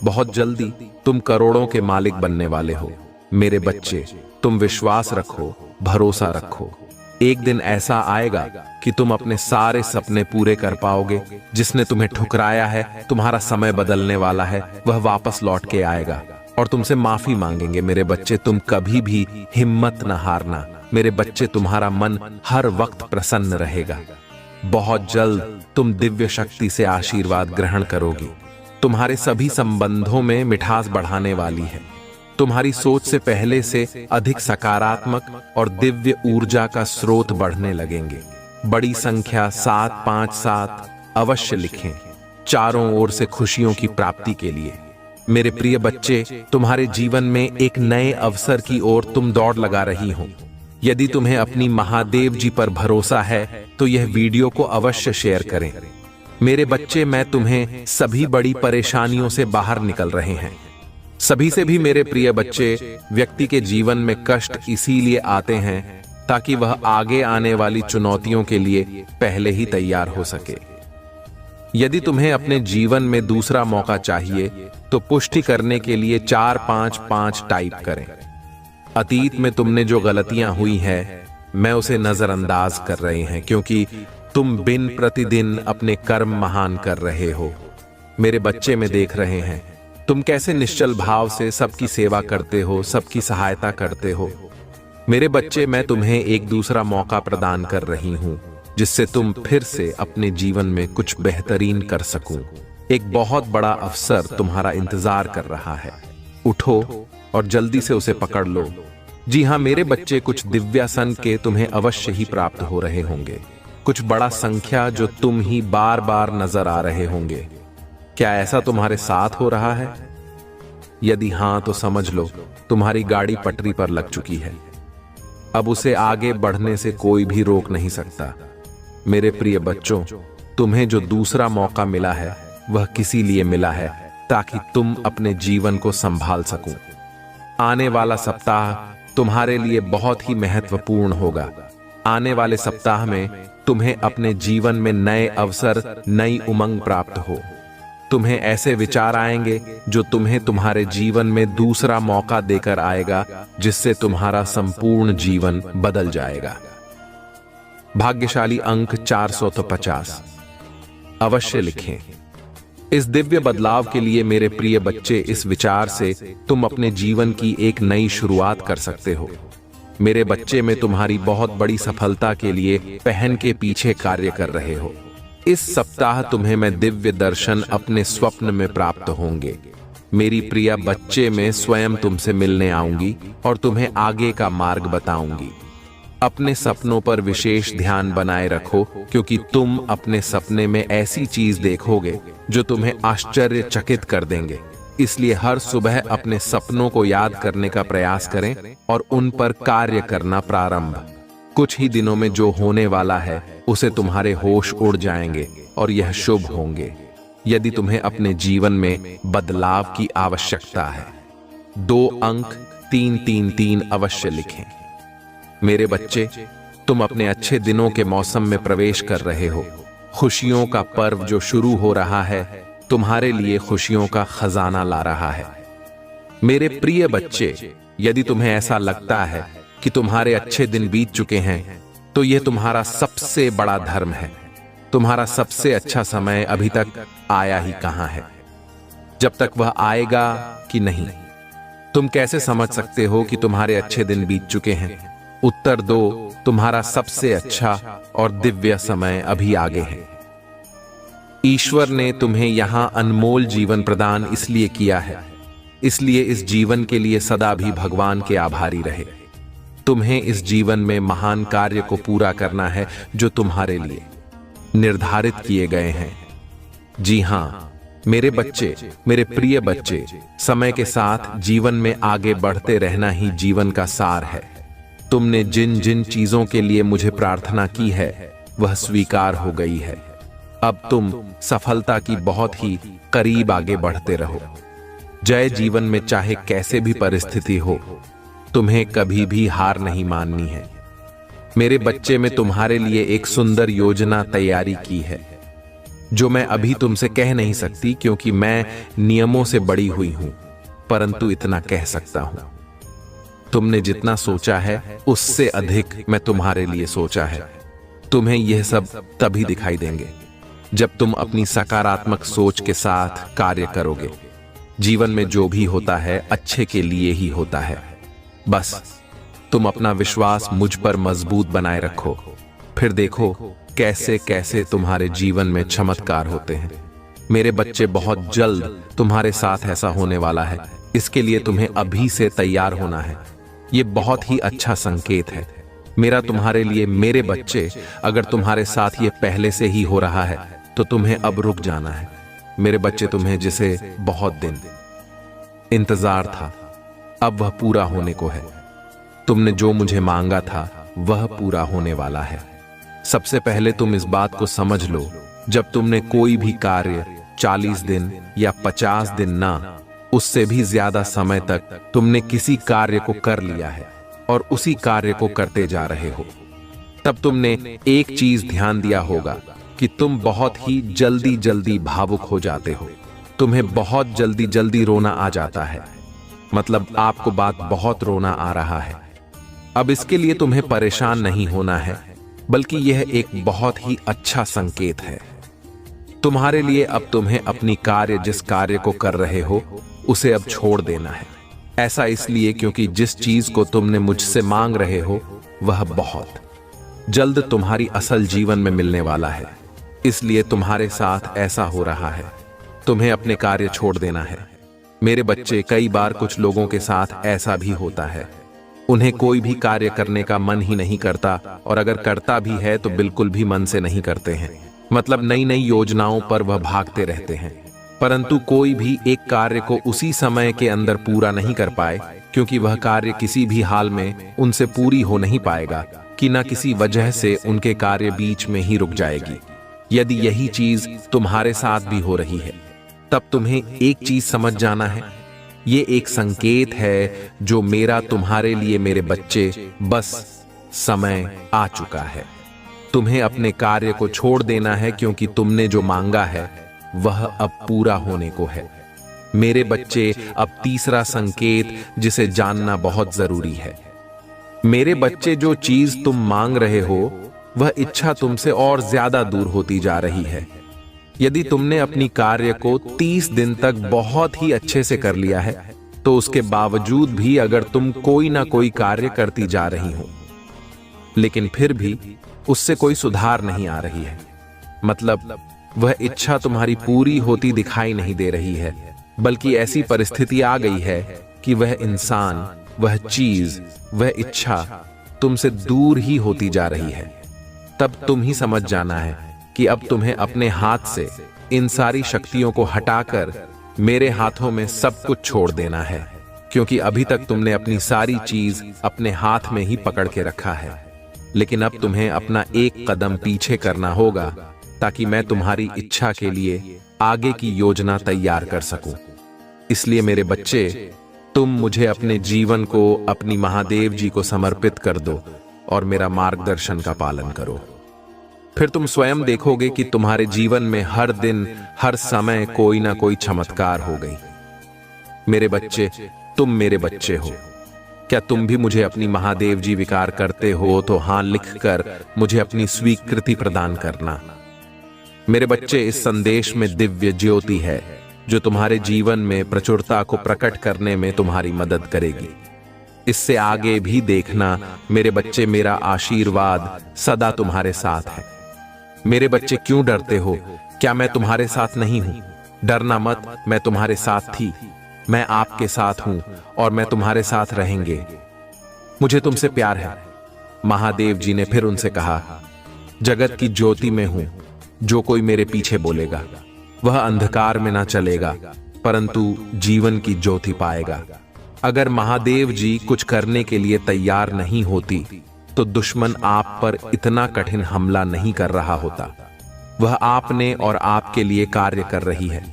Speaker 1: बहुत जल्दी तुम करोड़ों के मालिक बनने वाले हो। मेरे बच्चे, तुम विश्वास रखो, भरोसा रखो। एक दिन ऐसा आएगा कि तुम अपने सारे सपने पूरे कर पाओगे। जिसने तुम्हें ठुकराया है, तुम्हारा समय बदलने वाला है, वह वापस लौट के आएगा और तुमसे माफी मांगेंगे। मेरे बच्चे, तुम कभी भी हिम्मत न हारना। मेरे बच्चे, तुम्हारा मन हर वक्त प्रसन्न रहेगा। बहुत जल्द तुम दिव्य शक्ति से आशीर्वाद ग्रहण करोगे। तुम्हारे सभी संबंधों में मिठास बढ़ाने वाली है। तुम्हारी सोच से पहले से अधिक सकारात्मक और दिव्य ऊर्जा का स्रोत बढ़ने लगेंगे। बड़ी संख्या 757 अवश्य लिखें, चारों ओर से खुशियों की प्राप्ति के लिए। मेरे प्रिय बच्चे, तुम्हारे जीवन में एक नए अवसर की ओर तुम दौड़ लगा रही हो। यदि तुम्हें अपनी महादेव जी पर भरोसा है तो यह वीडियो को अवश्य शेयर करें। मेरे बच्चे, मैं तुम्हें सभी बड़ी परेशानियों से बाहर निकल रहे हैं। सभी से भी मेरे प्रिय बच्चे, व्यक्ति के जीवन में कष्ट इसीलिए आते हैं ताकि वह आगे आने वाली चुनौतियों के लिए पहले ही तैयार हो सके। यदि तुम्हें अपने जीवन में दूसरा मौका चाहिए तो पुष्टि करने के लिए 455 टाइप करें। अतीत में तुमने जो गलतियां हुई है मैं उसे नजरअंदाज कर रहे हैं, क्योंकि तुम बिन प्रतिदिन अपने कर्म महान कर रहे हो। मेरे बच्चे में देख रहे हैं तुम कैसे निश्चल भाव से सबकी सेवा करते हो, सबकी सहायता करते हो। मेरे बच्चे, मैं तुम्हें एक दूसरा मौका प्रदान कर रही हूं जिससे तुम फिर से अपने जीवन में कुछ बेहतरीन कर सकूं। एक बहुत बड़ा अवसर तुम्हारा इंतजार कर रहा है। उठो और जल्दी से उसे पकड़ लो। जी हां मेरे बच्चे, कुछ दिव्यासन के तुम्हें अवश्य ही प्राप्त हो रहे होंगे, कुछ बड़ा संख्या जो तुम ही बार बार नजर आ रहे होंगे। क्या ऐसा तुम्हारे साथ हो रहा है? यदि हां तो समझ लो तुम्हारी गाड़ी पटरी पर लग चुकी है। अब उसे आगे बढ़ने से कोई भी रोक नहीं सकता। मेरे प्रिय बच्चों, तुम्हें जो दूसरा मौका मिला है वह किसी लिए मिला है ताकि तुम अपने जीवन को संभाल सको। आने वाला सप्ताह तुम्हारे लिए बहुत ही महत्वपूर्ण होगा। आने वाले सप्ताह में तुम्हें अपने जीवन में नए अवसर, नई उमंग प्राप्त हो। तुम्हें ऐसे विचार आएंगे जो तुम्हें तुम्हारे जीवन में दूसरा मौका देकर आएगा, जिससे तुम्हारा संपूर्ण जीवन बदल जाएगा। भाग्यशाली अंक 450 अवश्य लिखें। इस दिव्य बदलाव के लिए मेरे प्रिय बच्चे, इस विचार से तुम अपने जीवन की एक नई शुरुआत कर सकते हो। मेरे बच्चे में तुम्हारी बहुत बड़ी सफलता के लिए पहन के पीछे कार्य कर रहे हो। इस सप्ताह तुम्हें मैं दिव्य दर्शन अपने स्वप्न में प्राप्त होंगे। मेरी प्रिय बच्चे, मैं स्वयं तुमसे मिलने आऊंगी और तुम्हें आगे का मार्ग बताऊंगी। अपने सपनों पर विशेष ध्यान बनाए रखो, क्योंकि तुम अपने सपने में ऐसी चीज देखोगे जो तुम्हें आश्चर्यचकित कर देंगे। इसलिए हर सुबह अपने सपनों को याद करने का प्रयास करें और उन पर कार्य करना प्रारंभ। कुछ ही दिनों में जो होने वाला है उसे तुम्हारे होश उड़ जाएंगे और यह शुभ होंगे। यदि तुम्हें अपने जीवन में बदलाव की आवश्यकता है, 2 अंक 333 अवश्य लिखें। मेरे बच्चे, तुम अपने अच्छे दिनों के मौसम में प्रवेश कर रहे हो। खुशियों का पर्व जो शुरू हो रहा है तुम्हारे लिए खुशियों का खजाना ला रहा है। मेरे प्रिय बच्चे, यदि तुम्हें ऐसा लगता है कि तुम्हारे अच्छे दिन बीत चुके हैं तो यह तुम्हारा सबसे बड़ा धर्म है। तुम्हारा सबसे अच्छा समय अभी तक आया ही कहां है। जब तक वह आएगा कि नहीं, तुम कैसे समझ सकते हो कि तुम्हारे अच्छे दिन बीत चुके हैं? उत्तर दो, तुम्हारा सबसे अच्छा और दिव्य समय अभी आगे है। ईश्वर ने तुम्हें यहां अनमोल जीवन प्रदान इसलिए किया है, इसलिए इस जीवन के लिए सदा भी भगवान के आभारी रहे। तुम्हें इस जीवन में महान कार्य को पूरा करना है जो तुम्हारे लिए निर्धारित किए गए हैं। जी हां मेरे बच्चे, मेरे प्रिय बच्चे, समय के साथ जीवन में आगे बढ़ते रहना ही जीवन का सार है। तुमने जिन जिन चीजों के लिए मुझे प्रार्थना की है वह स्वीकार हो गई है। अब तुम सफलता की बहुत ही करीब आगे बढ़ते रहो। जय जीवन में चाहे कैसे भी परिस्थिति हो, तुम्हें कभी भी हार नहीं माननी है। मेरे बच्चे, में तुम्हारे लिए एक सुंदर योजना तैयारी की है जो मैं अभी तुमसे कह नहीं सकती, क्योंकि मैं नियमों से बड़ी हुई हूं, परंतु इतना कह सकता हूं, तुमने जितना सोचा है उससे अधिक मैं तुम्हारे लिए सोचा है। तुम्हें यह सब तभी दिखाई देंगे जब तुम अपनी सकारात्मक सोच के साथ कार्य करोगे। जीवन में जो भी होता है अच्छे के लिए ही होता है। बस तुम अपना विश्वास मुझ पर मजबूत बनाए रखो, फिर देखो कैसे कैसे तुम्हारे जीवन में चमत्कार होते हैं। मेरे बच्चे, बहुत जल्द तुम्हारे साथ ऐसा होने वाला है। इसके लिए तुम्हें अभी से तैयार होना है। ये बहुत ही अच्छा संकेत है मेरा तुम्हारे लिए। मेरे बच्चे, अगर तुम्हारे साथ ये पहले से ही हो रहा है तो तुम्हें अब रुक जाना है। मेरे बच्चे, तुम्हें जिसे बहुत दिन इंतजार था अब वह पूरा होने को है। तुमने जो मुझे मांगा था वह पूरा होने वाला है। सबसे पहले तुम इस बात को समझ लो, जब तुमने कोई भी कार्य 40 दिन या 50 दिन ना, उससे भी ज्यादा समय तक तुमने किसी कार्य को कर लिया है, और उसी कार्य को करते जा रहे हो। तब तुमने एक चीज ध्यान दिया होगा कि तुम बहुत ही जल्दी जल्दी भावुक हो जाते हो। तुम्हें बहुत जल्दी जल्दी रोना आ जाता है, मतलब आपको बात बहुत रोना आ रहा है। अब इसके लिए तुम्हें परेशान नहीं होना है, बल्कि यह एक बहुत ही अच्छा संकेत है तुम्हारे लिए। अब तुम्हें अपनी जिस कार्य को कर रहे हो उसे अब छोड़ देना है। ऐसा इसलिए क्योंकि जिस चीज को तुमने मुझसे मांग रहे हो वह बहुत जल्द तुम्हारी असल जीवन में मिलने वाला है। इसलिए तुम्हारे साथ ऐसा हो रहा है, तुम्हें अपने कार्य छोड़ देना है। मेरे बच्चे, कई बार कुछ लोगों के साथ ऐसा भी होता है, उन्हें कोई भी कार्य करने का मन ही नहीं करता, और अगर करता भी है तो बिल्कुल भी मन से नहीं करते हैं। मतलब नई नई योजनाओं पर वह भागते रहते हैं, परंतु कोई भी एक कार्य को उसी समय के अंदर पूरा नहीं कर पाए, क्योंकि वह कार्य किसी भी हाल में उनसे पूरी हो नहीं पाएगा कि न किसी वजह से उनके कार्य बीच में ही रुक जाएगी। यदि यही चीज तुम्हारे साथ भी हो रही है, तब तुम्हें एक चीज समझ जाना है, ये एक संकेत है जो मेरा तुम्हारे लिए मेरे बच्चे, बस समय आ चुका है। तुम्हें अपने कार्य को छोड़ देना है, क्योंकि तुमने जो मांगा है वह अब पूरा होने को है। मेरे बच्चे, अब तीसरा संकेत जिसे जानना बहुत जरूरी है। मेरे बच्चे, जो चीज तुम मांग रहे हो वह इच्छा तुमसे और ज्यादा दूर होती जा रही है। यदि तुमने अपनी कार्य को 30 दिन तक बहुत ही अच्छे से कर लिया है, तो उसके बावजूद भी अगर तुम कोई ना कोई कार्य करती जा रही हो, लेकिन फिर भी उससे कोई सुधार नहीं आ रही है, मतलब वह इच्छा तुम्हारी पूरी होती दिखाई नहीं दे रही है, बल्कि ऐसी परिस्थिति आ गई है कि वह इंसान, वह चीज, वह इच्छा तुमसे दूर ही होती जा रही है, तब तुम ही समझ जाना है कि अब तुम्हें अपने हाथ से इन सारी शक्तियों को हटाकर मेरे हाथों में सब कुछ छोड़ देना है। क्योंकि अभी तक तुमने अपनी सारी चीज अपने हाथ में ही पकड़ के रखा है, लेकिन अब तुम्हें अपना एक कदम पीछे करना होगा, ताकि मैं तुम्हारी इच्छा के लिए आगे की योजना तैयार कर सकूं। इसलिए मेरे बच्चे, तुम मुझे अपने जीवन को अपनी महादेव जी को समर्पित कर दो और मेरा मार्गदर्शन का पालन करो। फिर तुम स्वयं देखोगे कि तुम्हारे जीवन में हर दिन, हर समय कोई ना कोई चमत्कार हो गई। मेरे बच्चे, तुम मेरे बच्चे हो। क्या तुम भी मुझे अपनी महादेव जी विकार करते हो तो हां लिखकर मुझे अपनी स्वीकृति प्रदान करना। मेरे बच्चे, इस संदेश में दिव्य ज्योति है जो तुम्हारे जीवन में प्रचुरता को प्रकट करने में तुम्हारी मदद करेगी। इससे आगे भी देखना मेरे बच्चे, मेरा आशीर्वाद सदा तुम्हारे साथ है। मेरे बच्चे, क्यों डरते हो? क्या मैं तुम्हारे साथ नहीं हूं? डरना मत, मैं तुम्हारे साथ थी, मैं आपके साथ हूं और मैं तुम्हारे साथ रहेंगे। मुझे तुमसे प्यार है। महादेव जी ने फिर उनसे कहा, जगत की ज्योति में हूं, जो कोई मेरे पीछे बोलेगा वह अंधकार में ना चलेगा, परंतु जीवन की ज्योति पाएगा। अगर महादेव जी कुछ करने के लिए तैयार नहीं होती तो दुश्मन आप पर इतना कठिन हमला नहीं कर रहा होता। वह आपने और आपके लिए कार्य कर रही है,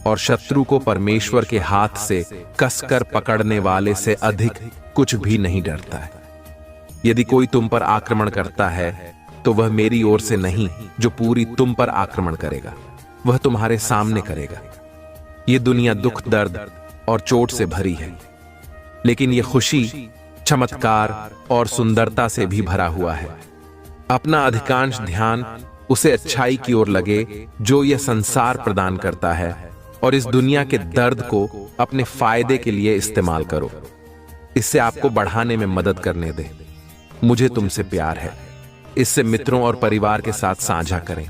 Speaker 1: और शत्रु को परमेश्वर के हाथ से कसकर पकड़ने वाले से अधिक कुछ भी नहीं डरता है। यदि कोई तुम पर आक्रमण करता है तो वह मेरी ओर से नहीं, जो पूरी तुम पर आक्रमण करेगा वह तुम्हारे सामने करेगा। ये दुनिया दुख, दर्द और चोट से भरी है, लेकिन ये खुशी, चमत्कार और सुंदरता से भी भरा हुआ है। अपना अधिकांश ध्यान उसे अच्छाई की ओर लगे जो यह संसार प्रदान करता है, और इस दुनिया के दर्द को अपने फायदे के लिए इस्तेमाल करो। इससे आपको बढ़ाने में मदद करने दे। मुझे तुमसे प्यार है। इससे मित्रों और परिवार के साथ साझा करें।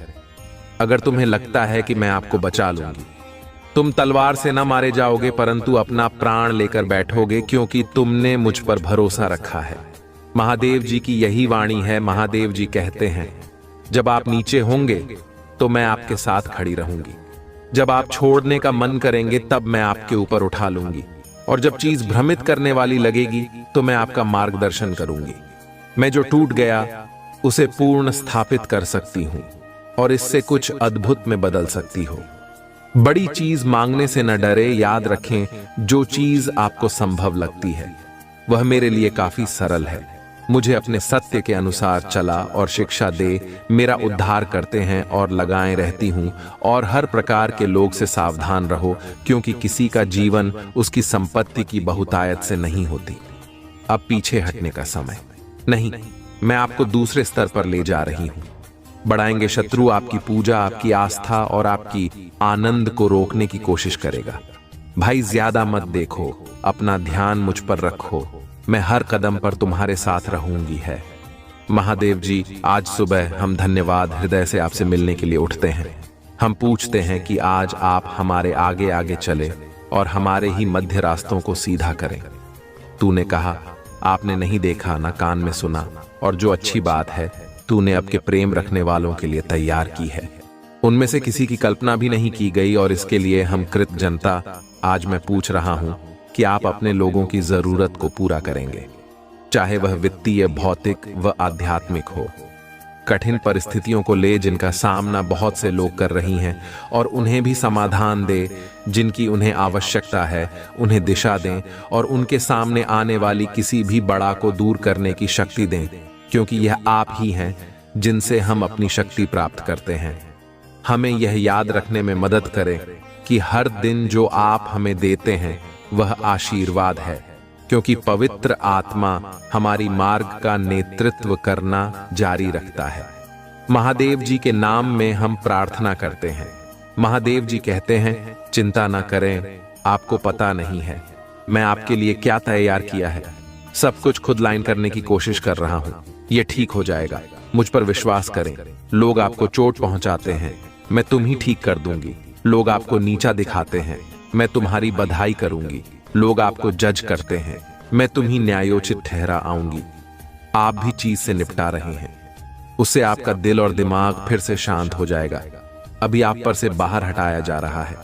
Speaker 1: अगर तुम्हें लगता है कि मैं आपको बचा लूंगी, तुम तलवार से न मारे जाओगे, परंतु अपना प्राण लेकर बैठोगे, क्योंकि तुमने मुझ पर भरोसा रखा है। महादेव जी की यही वाणी है। महादेव जी कहते हैं, जब आप नीचे होंगे तो मैं आपके साथ खड़ी रहूंगी, जब आप छोड़ने का मन करेंगे तब मैं आपके ऊपर उठा लूंगी, और जब चीज भ्रमित करने वाली लगेगी तो मैं आपका मार्गदर्शन करूंगी। मैं जो टूट गया उसे पूर्ण स्थापित कर सकती हूं, और इससे कुछ अद्भुत में बदल सकती हो। बड़ी चीज मांगने से न डरे। याद रखें, जो चीज आपको संभव लगती है वह मेरे लिए काफी सरल है। मुझे अपने सत्य के अनुसार चला और शिक्षा दे मेरा उद्धार करते हैं और लगाए रहती हूँ। और हर प्रकार के लोग से सावधान रहो, क्योंकि किसी का जीवन उसकी संपत्ति की बहुतायत से नहीं होती। अब पीछे हटने का समय नहीं, मैं आपको दूसरे स्तर पर ले जा रही हूँ। बढ़ाएंगे शत्रु आपकी पूजा, आपकी आस्था और आपकी आनंद को रोकने की कोशिश करेगा। भाई ज्यादा मत देखो, अपना ध्यान मुझ पर रखो, मैं हर कदम पर तुम्हारे साथ रहूंगी है। महादेव जी, आज सुबह हम धन्यवाद हृदय से आपसे मिलने के लिए उठते हैं। हम पूछते हैं कि आज आप हमारे आगे आगे चले और हमारे ही मध्य रास्तों को सीधा करें। तूने कहा, आपने नहीं देखा ना कान में सुना, और जो अच्छी बात है तूने आपके प्रेम रखने वालों के लिए तैयार की है। उनमें से किसी की कल्पना भी नहीं की गई, और इसके लिए हम कृत जनता आज मैं पूछ रहा हूं कि आप अपने लोगों की जरूरत को पूरा करेंगे, चाहे वह वित्तीय, भौतिक व आध्यात्मिक हो। कठिन परिस्थितियों को ले जिनका सामना बहुत से लोग कर रही हैं, और उन्हें भी समाधान दे जिनकी उन्हें आवश्यकता है, उन्हें दिशा दें और उनके सामने आने वाली किसी भी बड़ा को दूर करने की शक्ति दें, क्योंकि यह आप ही हैं जिनसे हम अपनी शक्ति प्राप्त करते हैं। हमें यह याद रखने में मदद करें कि हर दिन जो आप हमें देते हैं वह आशीर्वाद है, क्योंकि पवित्र आत्मा हमारी मार्ग का नेतृत्व करना जारी रखता है। महादेव जी के नाम में हम प्रार्थना करते हैं। महादेव जी कहते हैं, चिंता ना करें, आपको पता नहीं है मैं आपके लिए क्या तैयार किया है। सब कुछ खुद लाइन करने की कोशिश कर रहा हूं, यह ठीक हो जाएगा, मुझ पर विश्वास करें। लोग आपको चोट पहुंचाते हैं, मैं तुम ही ठीक कर दूंगी। लोग आपको नीचा दिखाते हैं, मैं तुम्हारी बधाई करूंगी। लोग आपको जज करते हैं, मैं तुम्ही न्यायोचित ठहरा आऊंगी। आप भी चीज से निपटा रहे हैं, उससे आपका दिल और दिमाग फिर से शांत हो जाएगा। अभी आप पर से बाहर हटाया जा रहा है।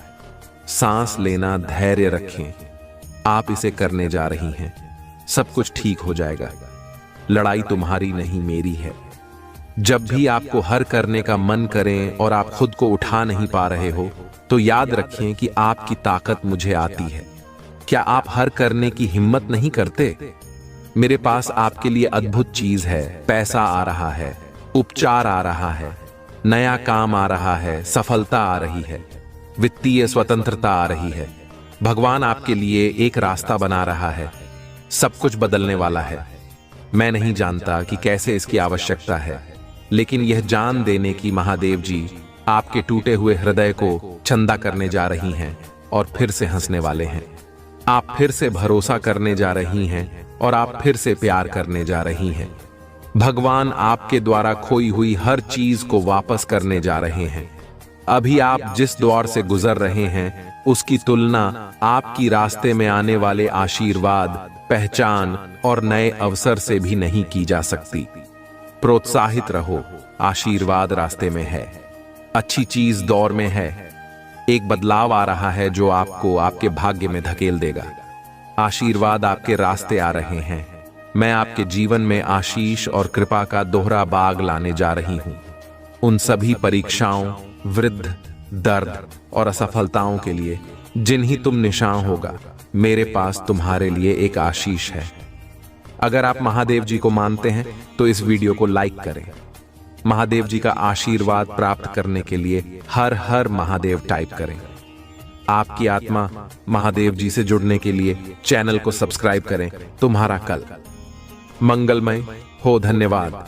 Speaker 1: सांस लेना, धैर्य रखें, आप इसे करने जा रही हैं। सब कुछ ठीक हो जाएगा। लड़ाई तुम्हारी नहीं, मेरी है। जब भी आपको हर करने का मन करें और आप खुद को उठा नहीं पा रहे हो, तो याद रखें कि आपकी ताकत मुझे आती है। क्या आप हर करने की हिम्मत नहीं करते? मेरे पास आपके लिए अद्भुत चीज है। पैसा आ रहा है, उपचार आ रहा है, नया काम आ रहा है, सफलता आ रही है, वित्तीय स्वतंत्रता आ रही है। भगवान आपके लिए एक रास्ता बना रहा है। सब कुछ बदलने वाला है। मैं नहीं जानता कि कैसे इसकी आवश्यकता है, लेकिन यह जान देने की महादेव जी आपके टूटे हुए हृदय को चंदा करने जा रही हैं और फिर से हंसने वाले हैं। आप फिर से भरोसा करने जा रही हैं और आप फिर से प्यार करने जा रही हैं। भगवान आपके द्वारा खोई हुई हर चीज को वापस करने जा रहे हैं। अभी आप जिस दौर से गुजर रहे हैं उसकी तुलना आपकी रास्ते में आने वाले आशीर्वाद, पहचान और नए अवसर से भी नहीं की जा सकती। प्रोत्साहित रहो, आशीर्वाद रास्ते में है, अच्छी चीज दौर में है। एक बदलाव आ रहा है जो आपको आपके भाग्य में धकेल देगा। आशीर्वाद आपके रास्ते आ रहे हैं। मैं आपके जीवन में आशीष और कृपा का दोहरा बाग लाने जा रही हूं। उन सभी परीक्षाओं, वृद्ध, दर्द और असफलताओं के लिए जिन्हीं तुम निशान होगा, मेरे पास तुम्हारे लिए एक आशीष है। अगर आप महादेव जी को मानते हैं तो इस वीडियो को लाइक करें। महादेव जी का आशीर्वाद प्राप्त करने के लिए हर हर महादेव टाइप करें। आपकी आत्मा महादेव जी से जुड़ने के लिए चैनल को सब्सक्राइब करें। तुम्हारा कल मंगलमय हो। धन्यवाद।